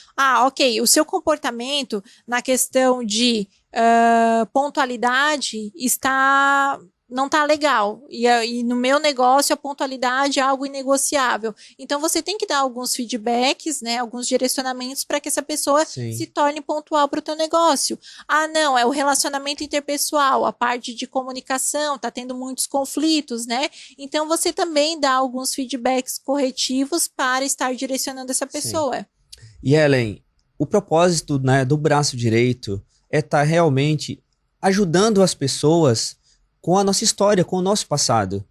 Ok, o seu comportamento na questão de pontualidade não tá legal, e no meu negócio a pontualidade é algo inegociável. Então você tem que dar alguns feedbacks, né, alguns direcionamentos para que essa pessoa se torne pontual para o teu negócio. Não, é o relacionamento interpessoal, a parte de comunicação, tá tendo muitos conflitos, né? Então você também dá alguns feedbacks corretivos para estar direcionando essa pessoa. E Ellen, o propósito, né, do braço direito é estar realmente ajudando as pessoas com a nossa história, com o nosso passado.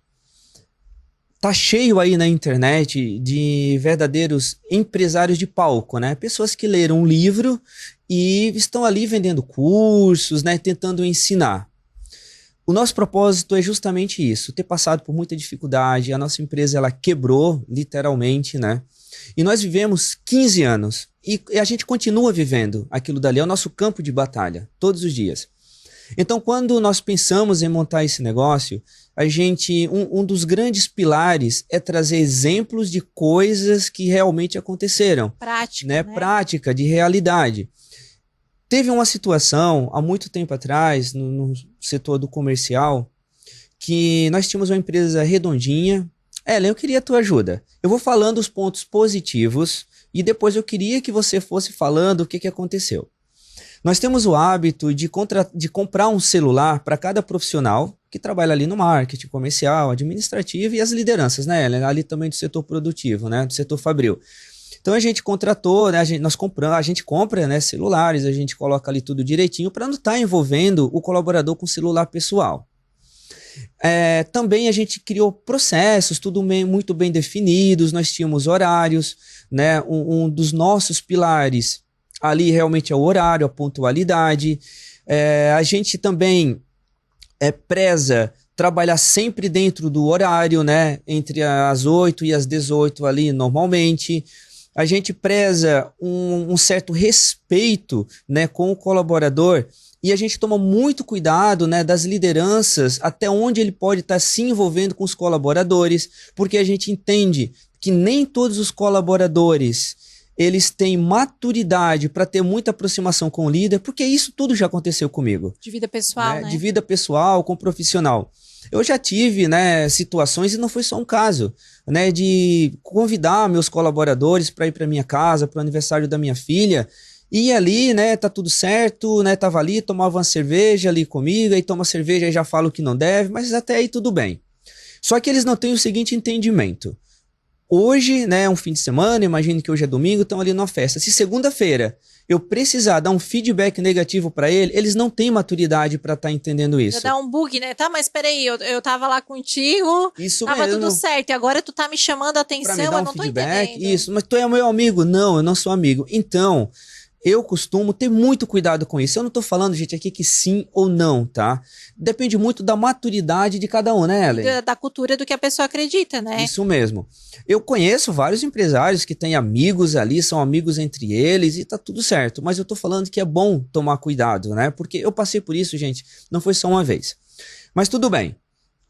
Tá cheio aí na internet de verdadeiros empresários de palco, né? Pessoas que leram um livro e estão ali vendendo cursos, né? Tentando ensinar. O nosso propósito é justamente isso, ter passado por muita dificuldade. A nossa empresa, ela quebrou, literalmente, né? E nós vivemos 15 anos e a gente continua vivendo aquilo dali, é o nosso campo de batalha, todos os dias. Então, quando nós pensamos em montar esse negócio, um dos grandes pilares é trazer exemplos de coisas que realmente aconteceram. Prática, né? Prática, de realidade. Teve uma situação, há muito tempo atrás, no setor do comercial, que nós tínhamos uma empresa redondinha. Ellen, eu queria a tua ajuda. Eu vou falando os pontos positivos e depois eu queria que você fosse falando o que aconteceu. Nós temos o hábito de comprar um celular para cada profissional que trabalha ali no marketing comercial, administrativo e as lideranças, né, Ellen? Ali também do setor produtivo, né, do setor fabril. Então a gente contratou, né, a gente compra, né, celulares, a gente coloca ali tudo direitinho para não estar envolvendo o colaborador com celular pessoal. Também a gente criou processos, tudo muito bem definidos, nós tínhamos horários, né, um dos nossos pilares ali realmente é o horário, a pontualidade. A gente também preza trabalhar sempre dentro do horário, né? Entre as 8 e as 18 ali normalmente. A gente preza um certo respeito, né, com o colaborador e a gente toma muito cuidado, né, das lideranças, até onde ele pode estar se envolvendo com os colaboradores, porque a gente entende que nem todos os colaboradores eles têm maturidade para ter muita aproximação com o líder, porque isso tudo já aconteceu comigo. De vida pessoal, né? De vida pessoal com profissional. Eu já tive, né, situações, e não foi só um caso, né, de convidar meus colaboradores para ir para minha casa, para o aniversário da minha filha, e ali, né, tá tudo certo, né, tava ali, tomava uma cerveja ali comigo, aí toma cerveja e já fala o que não deve, mas até aí tudo bem. Só que eles não têm o seguinte entendimento. Hoje, né, um fim de semana, imagino que hoje é domingo, estão ali numa festa. Se segunda-feira eu precisar dar um feedback negativo para eles não têm maturidade para estar entendendo isso. Vai dar um bug, né? Tá, mas peraí, eu tava lá contigo, isso tava mesmo. Tudo certo, e agora tu tá me chamando a atenção, pra me dar eu não tô feedback, entendendo. Isso, mas tu é meu amigo? Não, eu não sou amigo. Então, eu costumo ter muito cuidado com isso. Eu não tô falando, gente, aqui que sim ou não, tá? Depende muito da maturidade de cada um, né, Ellen? Da cultura do que a pessoa acredita, né? Isso mesmo. Eu conheço vários empresários que têm amigos ali, são amigos entre eles e tá tudo certo. Mas eu tô falando que é bom tomar cuidado, né? Porque eu passei por isso, gente, não foi só uma vez. Mas tudo bem.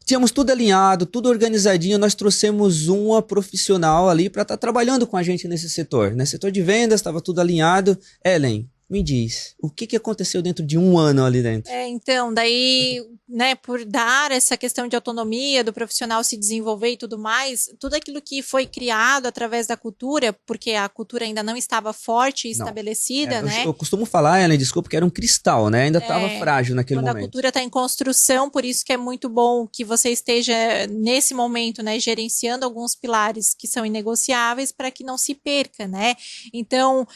Tínhamos tudo alinhado, tudo organizadinho, nós trouxemos uma profissional ali para estar trabalhando com a gente nesse setor. Nesse setor de vendas, estava tudo alinhado. Ellen, Me diz, o que aconteceu dentro de um ano ali dentro? Então, daí, né, por dar essa questão de autonomia do profissional se desenvolver e tudo mais, tudo aquilo que foi criado através da cultura, porque a cultura ainda não estava forte e Não. estabelecida, né? Eu costumo falar, Ellen, desculpa, que era um cristal, né? Ainda estava frágil naquele Quando momento. a cultura está em construção, por isso que é muito bom que você esteja nesse momento, né, gerenciando alguns pilares que são inegociáveis para que não se perca, né? Então,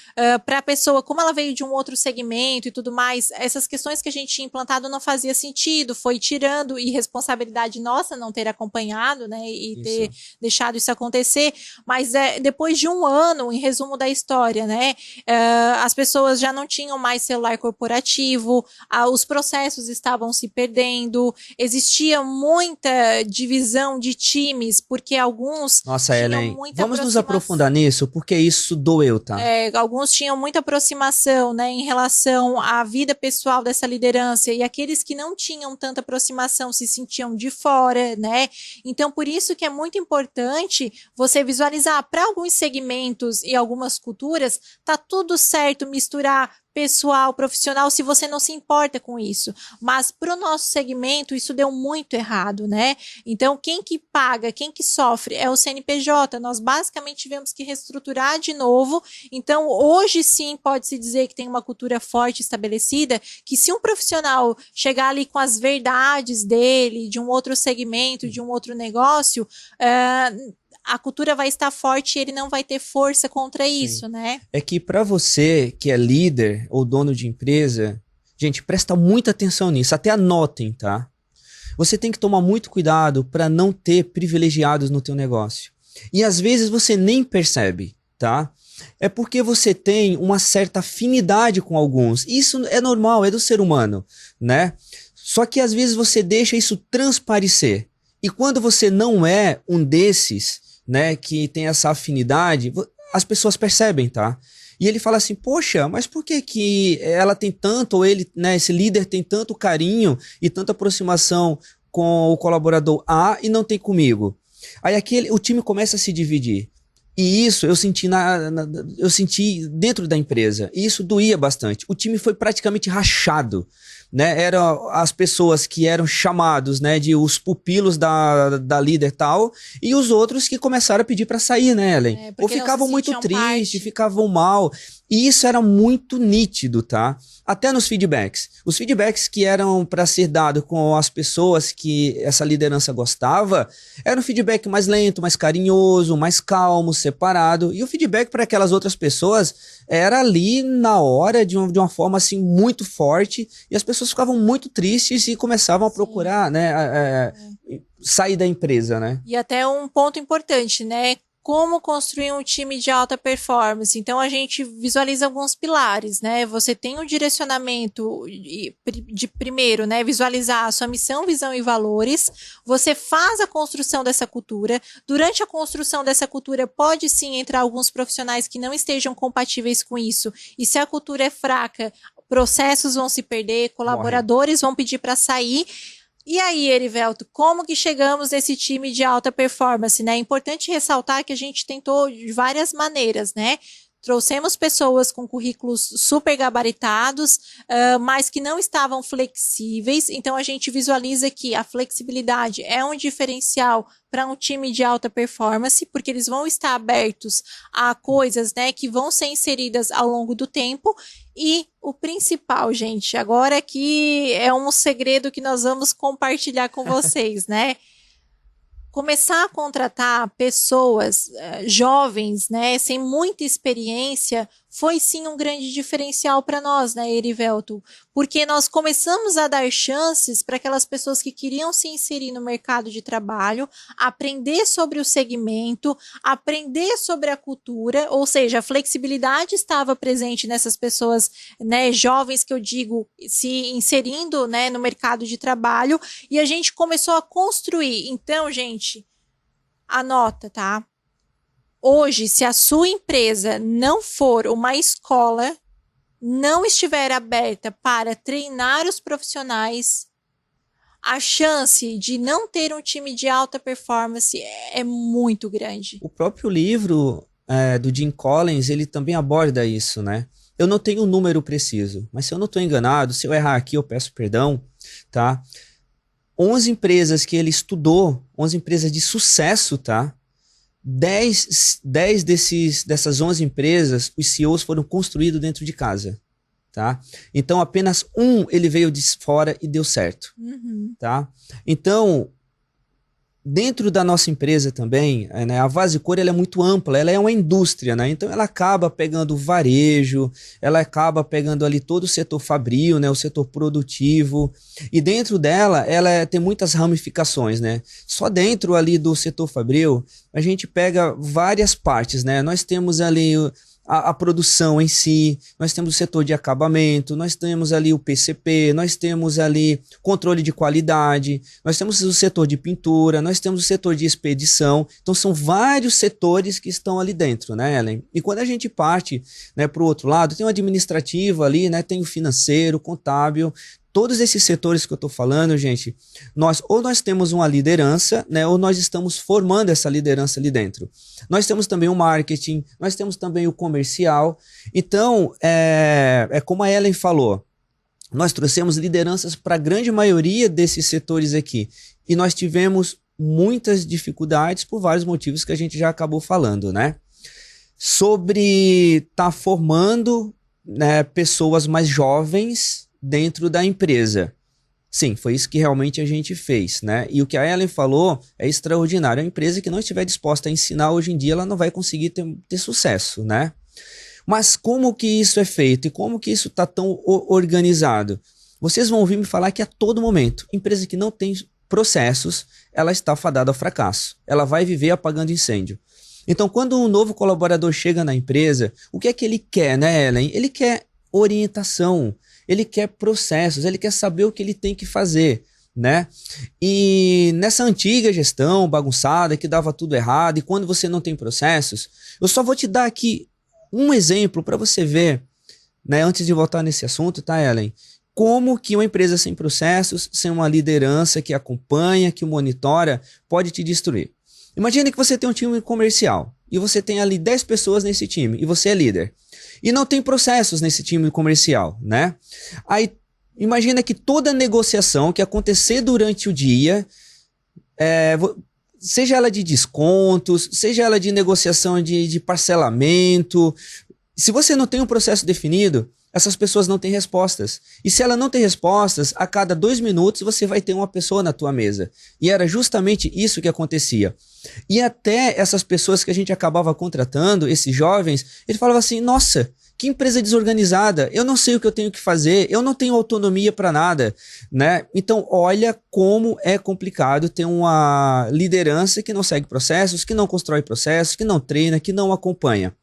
para a pessoa, como ela veio de um outro segmento e tudo mais, essas questões que a gente tinha implantado não fazia sentido, foi tirando, e responsabilidade nossa não ter acompanhado, né, e ter deixado isso acontecer, mas depois de um ano, em resumo da história, né, as pessoas já não tinham mais celular corporativo, os processos estavam se perdendo, existia muita divisão de times, porque alguns Nossa, tinham Ellen, muita vamos nos aprofundar nisso, porque isso doeu, tá? alguns tinham muita aproximação, né, em relação à vida pessoal dessa liderança, e aqueles que não tinham tanta aproximação se sentiam de fora, né? Então, por isso que é muito importante você visualizar para alguns segmentos e algumas culturas, tá tudo certo misturar pessoal, profissional, se você não se importa com isso. Mas para o nosso segmento, isso deu muito errado, né? Então, quem que paga, quem que sofre é o CNPJ. Nós basicamente tivemos que reestruturar de novo. Então, hoje sim pode-se dizer que tem uma cultura forte estabelecida, que se um profissional chegar ali com as verdades dele, de um outro segmento, de um outro negócio, a cultura vai estar forte e ele não vai ter força contra isso, né? É que para você que é líder ou dono de empresa, gente, presta muita atenção nisso, até anotem, tá? Você tem que tomar muito cuidado para não ter privilegiados no teu negócio. E às vezes você nem percebe, tá? É porque você tem uma certa afinidade com alguns. Isso é normal, é do ser humano, né? Só que às vezes você deixa isso transparecer. E quando você não é um desses, né, que tem essa afinidade, as pessoas percebem, tá? E ele fala assim, poxa, mas por que ela tem tanto, ou ele, né, esse líder tem tanto carinho e tanta aproximação com o colaborador A e não tem comigo? Aí o time começa a se dividir. E isso eu senti, eu senti dentro da empresa. E isso doía bastante. O time foi praticamente rachado, né? Eram as pessoas que eram chamados, né, de os pupilos da líder tal, e os outros que começaram a pedir para sair, né, Ellen? Ou ficavam muito tristes, ficavam mal. E isso era muito nítido, tá? Até nos feedbacks. Os feedbacks que eram para ser dado com as pessoas que essa liderança gostava, era um feedback mais lento, mais carinhoso, mais calmo, separado. E o feedback para aquelas outras pessoas era ali na hora, de uma forma assim muito forte. E as pessoas ficavam muito tristes e começavam a procurar, né, sair da empresa, né? E até um ponto importante, né? Como construir um time de alta performance. Então, a gente visualiza alguns pilares, né? Você tem um direcionamento de primeiro, né? Visualizar a sua missão, visão e valores. Você faz a construção dessa cultura. Durante a construção dessa cultura, pode sim entrar alguns profissionais que não estejam compatíveis com isso. E se a cultura é fraca, processos vão se perder, colaboradores vão pedir para sair. E aí, Erivelto, como que chegamos nesse time de alta performance, né? É importante ressaltar que a gente tentou de várias maneiras, né? Trouxemos pessoas com currículos super gabaritados, mas que não estavam flexíveis. Então, a gente visualiza que a flexibilidade é um diferencial para um time de alta performance, porque eles vão estar abertos a coisas, né, que vão ser inseridas ao longo do tempo. E o principal, gente, agora aqui é um segredo que nós vamos compartilhar com vocês, né? Começar a contratar pessoas jovens, né, sem muita experiência, foi sim um grande diferencial para nós, né, Erivelto? Porque nós começamos a dar chances para aquelas pessoas que queriam se inserir no mercado de trabalho, aprender sobre o segmento, aprender sobre a cultura, ou seja, a flexibilidade estava presente nessas pessoas, né, jovens que eu digo, se inserindo, né, no mercado de trabalho, e a gente começou a construir. Então, gente, anota, tá? Hoje, se a sua empresa não for uma escola, não estiver aberta para treinar os profissionais, a chance de não ter um time de alta performance é muito grande. O próprio livro do Jim Collins, ele também aborda isso, né? eu não tenho um número preciso, mas se eu não estou enganado, se eu errar aqui eu peço perdão, tá? 11 empresas que ele estudou, 11 empresas de sucesso, tá? 10 dessas 11 empresas, os CEOs foram construídos dentro de casa, tá? Então apenas um ele veio de fora e deu certo, tá? Então, dentro da nossa empresa também, né, a Vasicor ela é muito ampla, ela é uma indústria, né? Então ela acaba pegando varejo, ela acaba pegando ali todo o setor fabril, né, o setor produtivo, e dentro dela ela tem muitas ramificações, né? Só dentro ali do setor fabril a gente pega várias partes, né? Nós temos ali a produção em si, nós temos o setor de acabamento, nós temos ali o PCP, nós temos ali controle de qualidade, nós temos o setor de pintura, nós temos o setor de expedição. Então são vários setores que estão ali dentro, né, Ellen? E quando a gente parte, né, para o outro lado, tem o administrativo ali, né, tem o financeiro, contábil. Todos esses setores que eu estou falando, gente, nós temos uma liderança, né, ou nós estamos formando essa liderança ali dentro. Nós temos também o marketing, nós temos também o comercial. Então, é como a Ellen falou, nós trouxemos lideranças para a grande maioria desses setores aqui. E nós tivemos muitas dificuldades por vários motivos que a gente já acabou falando, né? Sobre estar formando, né, pessoas mais jovens dentro da empresa. Sim, foi isso que realmente a gente fez, né? E o que a Ellen falou é extraordinário. A empresa que não estiver disposta a ensinar hoje em dia, ela não vai conseguir ter sucesso, né? Mas como que isso é feito e como que isso está tão organizado? Vocês vão ouvir me falar que a todo momento, empresa que não tem processos, ela está fadada ao fracasso. Ela vai viver apagando incêndio. Então, quando um novo colaborador chega na empresa, o que é que ele quer, né, Ellen? Ele quer orientação. Ele quer processos, ele quer saber o que ele tem que fazer, né? E nessa antiga gestão bagunçada, que dava tudo errado, e quando você não tem processos, eu só vou te dar aqui um exemplo para você ver, né, antes de voltar nesse assunto, tá, Ellen? Como que uma empresa sem processos, sem uma liderança que acompanha, que monitora, pode te destruir. Imagine que você tem um time comercial, e você tem ali 10 pessoas nesse time, e você é líder. E não tem processos nesse time comercial, né? Aí, imagina que toda negociação que acontecer durante o dia, seja ela de descontos, seja ela de negociação de parcelamento, se você não tem um processo definido, essas pessoas não têm respostas. E se ela não tem respostas, a cada 2 minutos você vai ter uma pessoa na tua mesa. E era justamente isso que acontecia. E até essas pessoas que a gente acabava contratando, esses jovens, ele falava assim, nossa, que empresa desorganizada, eu não sei o que eu tenho que fazer, eu não tenho autonomia para nada, né? Então, olha como é complicado ter uma liderança que não segue processos, que não constrói processos, que não treina, que não acompanha.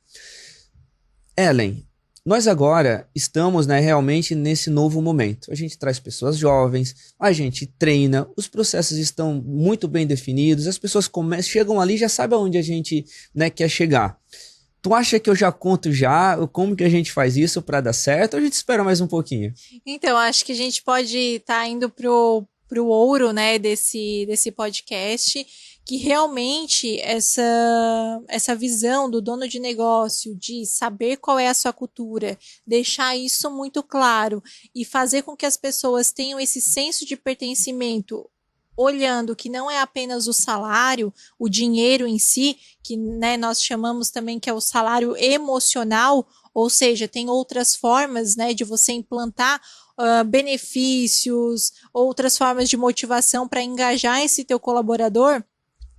Ellen, nós agora estamos, né, realmente nesse novo momento. A gente traz pessoas jovens, a gente treina, os processos estão muito bem definidos, as pessoas chegam ali e já sabem aonde a gente, né, quer chegar. Tu acha que eu já conto como que a gente faz isso para dar certo ou a gente espera mais um pouquinho? Então, acho que a gente pode estar indo pro ouro, né, desse podcast, que realmente essa visão do dono de negócio, de saber qual é a sua cultura, deixar isso muito claro e fazer com que as pessoas tenham esse senso de pertencimento, olhando que não é apenas o salário, o dinheiro em si, que, né, nós chamamos também que é o salário emocional, ou seja, tem outras formas, né, de você implantar benefícios, outras formas de motivação para engajar esse teu colaborador.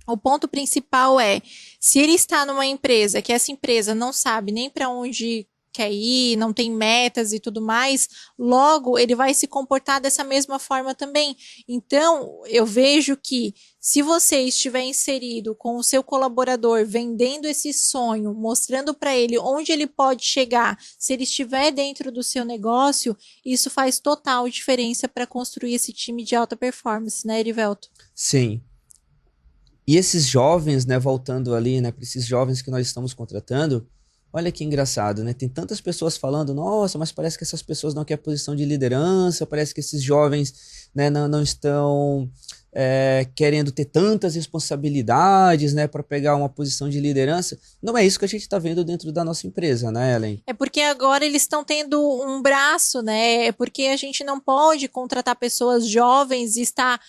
O ponto principal é, se ele está numa empresa que essa empresa não sabe nem para onde quer ir, não tem metas e tudo mais, logo ele vai se comportar dessa mesma forma também. Então, eu vejo que se você estiver inserido com o seu colaborador, vendendo esse sonho, mostrando para ele onde ele pode chegar, se ele estiver dentro do seu negócio, isso faz total diferença para construir esse time de alta performance, né, Erivelto? Sim. E esses jovens, né, voltando ali, né, para esses jovens que nós estamos contratando, olha que engraçado, né? Tem tantas pessoas falando, nossa, mas parece que essas pessoas não querem posição de liderança, parece que esses jovens, né, não estão querendo ter tantas responsabilidades, né, para pegar uma posição de liderança. Não é isso que a gente está vendo dentro da nossa empresa, né, Ellen? É porque agora eles estão tendo um braço, né? É porque a gente não pode contratar pessoas jovens e estar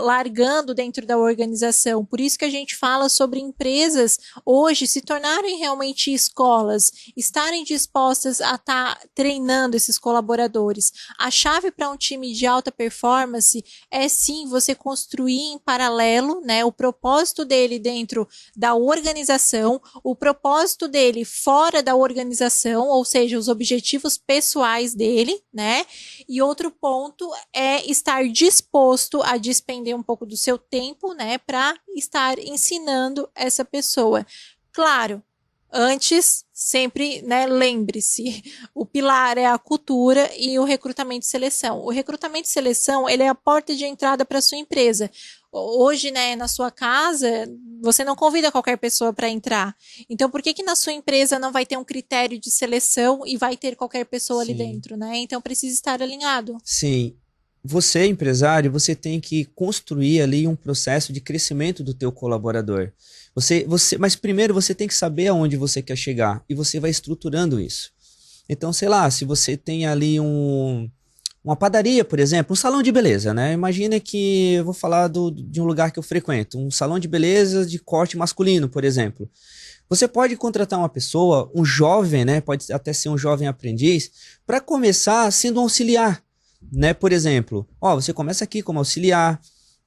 largando dentro da organização. Por isso que a gente fala sobre empresas hoje se tornarem realmente escolas, estarem dispostas a estar treinando esses colaboradores. A chave para um time de alta performance é sim você construir em paralelo, né, o propósito dele dentro da organização, o propósito dele fora da organização, ou seja, os objetivos pessoais dele, né? E outro ponto é estar disposto a despender um pouco do seu tempo, né, para estar ensinando essa pessoa. Claro, antes, sempre, né, lembre-se, o pilar é a cultura e o recrutamento e seleção. O recrutamento e seleção, ele é a porta de entrada para a sua empresa. Hoje, né, na sua casa, você não convida qualquer pessoa para entrar. Então, por que na sua empresa não vai ter um critério de seleção e vai ter qualquer pessoa ali dentro, né? Então, precisa estar alinhado. Sim. Você, empresário, você tem que construir ali um processo de crescimento do teu colaborador. Mas primeiro você tem que saber aonde você quer chegar e você vai estruturando isso. Então, sei lá, se você tem ali uma padaria, por exemplo, um salão de beleza, né? Imagina que eu vou falar de um lugar que eu frequento, um salão de beleza de corte masculino, por exemplo. Você pode contratar uma pessoa, um jovem, né? Pode até ser um jovem aprendiz, para começar sendo um auxiliar. Né? Por exemplo, você começa aqui como auxiliar,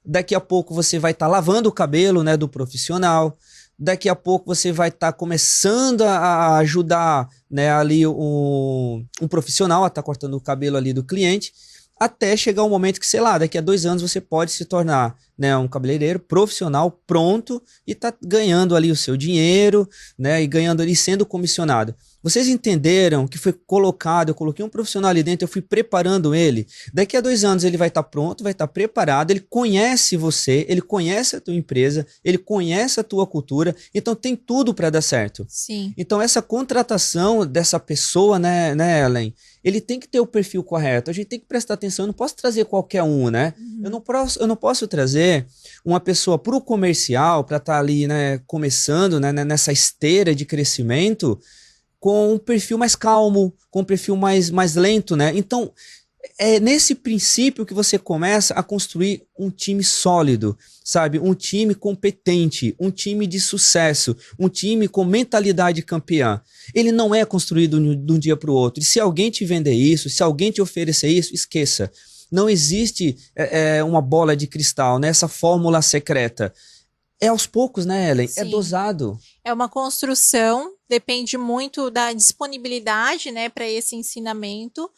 daqui a pouco você vai estar lavando o cabelo, né, do profissional, daqui a pouco você vai estar começando a ajudar, né, ali um profissional a estar cortando o cabelo ali do cliente, até chegar um momento que, sei lá, daqui a 2 anos você pode se tornar, né, um cabeleireiro profissional pronto e tá ganhando ali o seu dinheiro, né, e ganhando ali sendo comissionado. Vocês entenderam que foi colocado, eu coloquei um profissional ali dentro, eu fui preparando ele. Daqui a 2 anos ele vai estar pronto, vai estar preparado, ele conhece você, ele conhece a tua empresa, ele conhece a tua cultura, então tem tudo para dar certo. Sim. Então essa contratação dessa pessoa, né, Ellen, ele tem que ter o perfil correto, a gente tem que prestar atenção, eu não posso trazer qualquer um, né? Uhum. Eu não posso trazer uma pessoa para o comercial, para estar ali, né, começando, né, nessa esteira de crescimento, com um perfil mais calmo, com um perfil mais lento, né? Então, é nesse princípio que você começa a construir um time sólido, sabe? Um time competente, um time de sucesso, um time com mentalidade campeã. Ele não é construído de um dia para o outro. E se alguém te vender isso, se alguém te oferecer isso, esqueça. Não existe uma bola de cristal, né? Essa fórmula secreta. É aos poucos, né, Ellen? Sim. É dosado. É uma construção, depende muito da disponibilidade, né, para esse ensinamento.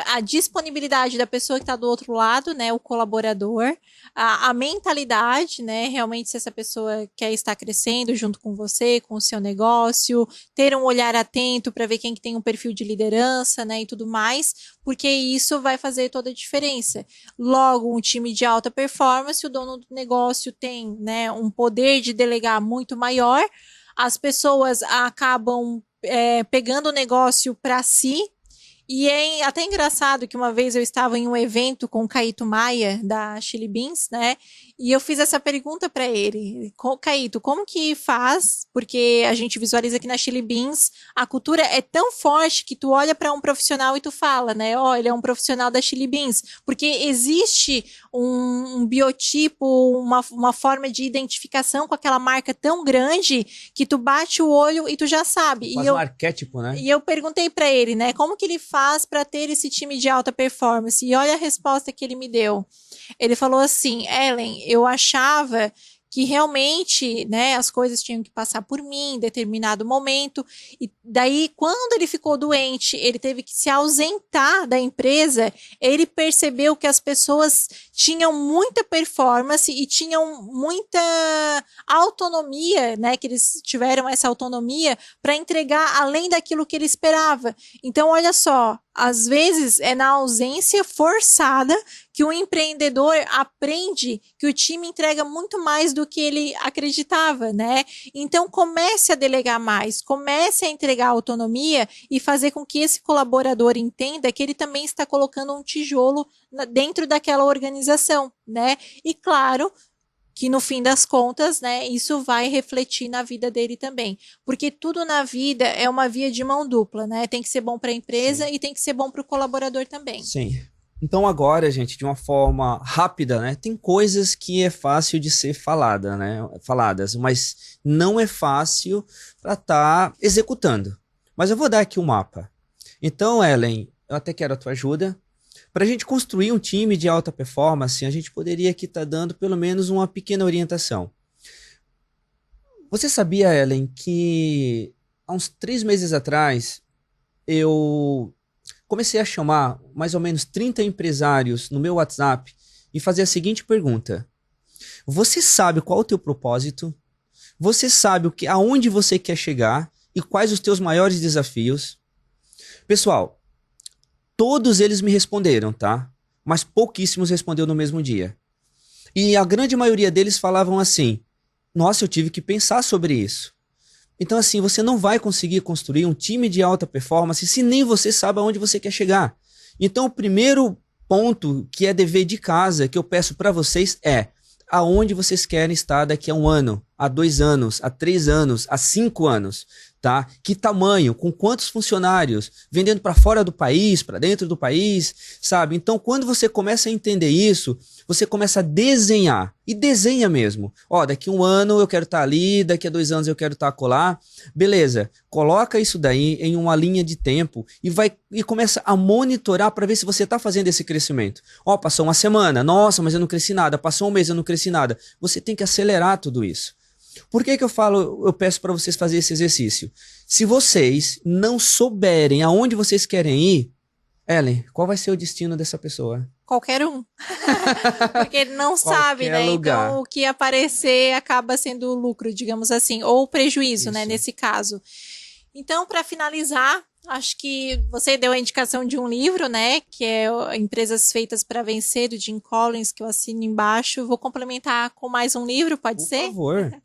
A disponibilidade da pessoa que está do outro lado, né, o colaborador, a mentalidade, né, realmente se essa pessoa quer estar crescendo junto com você, com o seu negócio, ter um olhar atento para ver quem que tem um perfil de liderança, né, e tudo mais, porque isso vai fazer toda a diferença. Logo, um time de alta performance, o dono do negócio tem, né, um poder de delegar muito maior, as pessoas acabam pegando o negócio para si. E é até engraçado que uma vez eu estava em um evento com o Caíto Maia, da Chili Beans, né? E eu fiz essa pergunta para ele. Caíto, como que faz? Porque a gente visualiza que na Chili Beans a cultura é tão forte que tu olha para um profissional e tu fala, né? Ele é um profissional da Chili Beans. Porque existe um biotipo, uma forma de identificação com aquela marca tão grande que tu bate o olho e tu já sabe. Faz um arquétipo, né? E eu perguntei para ele, né? Como que ele faz para ter esse time de alta performance? E olha a resposta que ele me deu. Ele falou assim, Ellen, eu achava que realmente, né, as coisas tinham que passar por mim em determinado momento, e daí, quando ele ficou doente, ele teve que se ausentar da empresa, ele percebeu que as pessoas tinham muita performance e tinham muita autonomia, né, que eles tiveram essa autonomia para entregar além daquilo que ele esperava. Então, olha só, Às vezes é na ausência forçada que o empreendedor aprende que o time entrega muito mais do que ele acreditava, né? Então comece a delegar mais, comece a entregar autonomia e fazer com que esse colaborador entenda que ele também está colocando um tijolo dentro daquela organização, né? E claro, que no fim das contas, né, isso vai refletir na vida dele também. Porque tudo na vida é uma via de mão dupla, né? Tem que ser bom para a empresa Sim. e tem que ser bom para o colaborador também. Sim. Então agora, gente, de uma forma rápida, né? Tem coisas que é fácil de ser faladas, mas não é fácil para estar executando. Mas eu vou dar aqui um mapa. Então, Ellen, eu até quero a tua ajuda. Para a gente construir um time de alta performance, a gente poderia aqui estar dando pelo menos uma pequena orientação. Você sabia, Ellen, que há uns 3 meses atrás eu comecei a chamar mais ou menos 30 empresários no meu WhatsApp e fazer a seguinte pergunta: você sabe qual é o teu propósito? Você sabe aonde você quer chegar e quais os teus maiores desafios? Pessoal, todos eles me responderam, tá? Mas pouquíssimos responderam no mesmo dia. E a grande maioria deles falavam assim: nossa, eu tive que pensar sobre isso. Então, assim, você não vai conseguir construir um time de alta performance se nem você sabe aonde você quer chegar. Então, o primeiro ponto que é dever de casa que eu peço para vocês é: aonde vocês querem estar daqui a 1 ano, a 2 anos, a 3 anos, a 5 anos, tá? Que tamanho, com quantos funcionários, vendendo para fora do país, para dentro do país, sabe? Então, quando você começa a entender isso, você começa a desenhar, e desenha mesmo. Ó, daqui a 1 ano eu quero estar ali, daqui a 2 anos eu quero estar acolá. Beleza, coloca isso daí em uma linha de tempo e começa a monitorar para ver se você está fazendo esse crescimento. Ó, passou 1 semana, nossa, mas eu não cresci nada. Passou 1 mês, eu não cresci nada. Você tem que acelerar tudo isso. Por que eu peço para vocês fazerem esse exercício? Se vocês não souberem aonde vocês querem ir, Ellen, qual vai ser o destino dessa pessoa? Qualquer um. Porque ele não sabe, né? Lugar. Então, o que aparecer acaba sendo lucro, digamos assim, ou prejuízo, né? Nesse caso. Então, para finalizar, acho que você deu a indicação de um livro, né? Que é Empresas Feitas para Vencer, do Jim Collins, que eu assino embaixo. Vou complementar com mais um livro, pode ser? Por favor.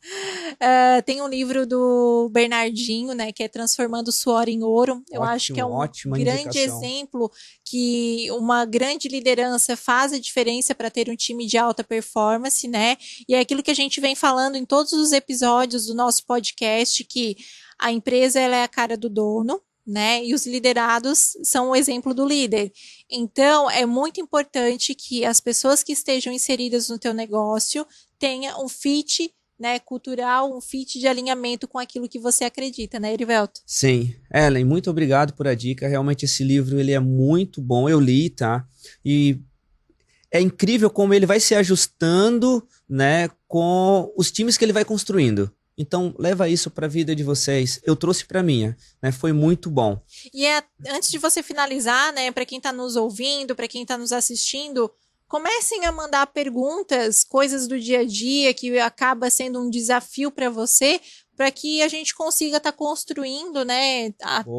Tem um livro do Bernardinho, né? Que é Transformando Suor em Ouro. Eu acho que é um grande exemplo que uma grande liderança faz a diferença para ter um time de alta performance, né? E é aquilo que a gente vem falando em todos os episódios do nosso podcast, que a empresa ela é a cara do dono, né? E os liderados são o exemplo do líder. Então, é muito importante que as pessoas que estejam inseridas no teu negócio tenham um fit, né, cultural, um fit de alinhamento com aquilo que você acredita, né, Erivelto? Sim. Ellen, muito obrigado por a dica. Realmente esse livro ele é muito bom. Eu li, tá? E é incrível como ele vai se ajustando, né, com os times que ele vai construindo. Então, leva isso para a vida de vocês. Eu trouxe para a minha, né? Foi muito bom. E antes de você finalizar, né, para quem está nos ouvindo, para quem está nos assistindo, comecem a mandar perguntas, coisas do dia a dia que acaba sendo um desafio para você, para que a gente consiga estar construindo, né,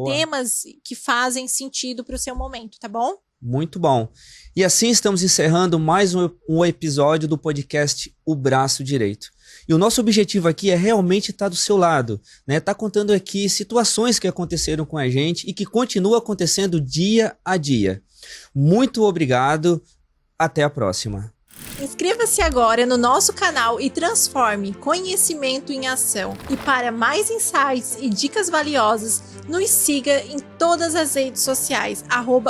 temas que fazem sentido para o seu momento, tá bom? Muito bom. E assim estamos encerrando mais um episódio do podcast O Braço Direito. E o nosso objetivo aqui é realmente estar do seu lado, né? Tá contando aqui situações que aconteceram com a gente e que continuam acontecendo dia a dia. Muito obrigado. Até a próxima. Inscreva-se agora no nosso canal e transforme conhecimento em ação. E para mais insights e dicas valiosas, nos siga em todas as redes sociais,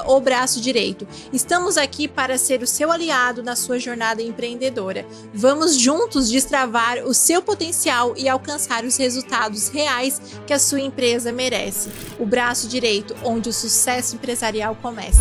@obraçodireito. Estamos aqui para ser o seu aliado na sua jornada empreendedora. Vamos juntos destravar o seu potencial e alcançar os resultados reais que a sua empresa merece. O Braço Direito, onde o sucesso empresarial começa.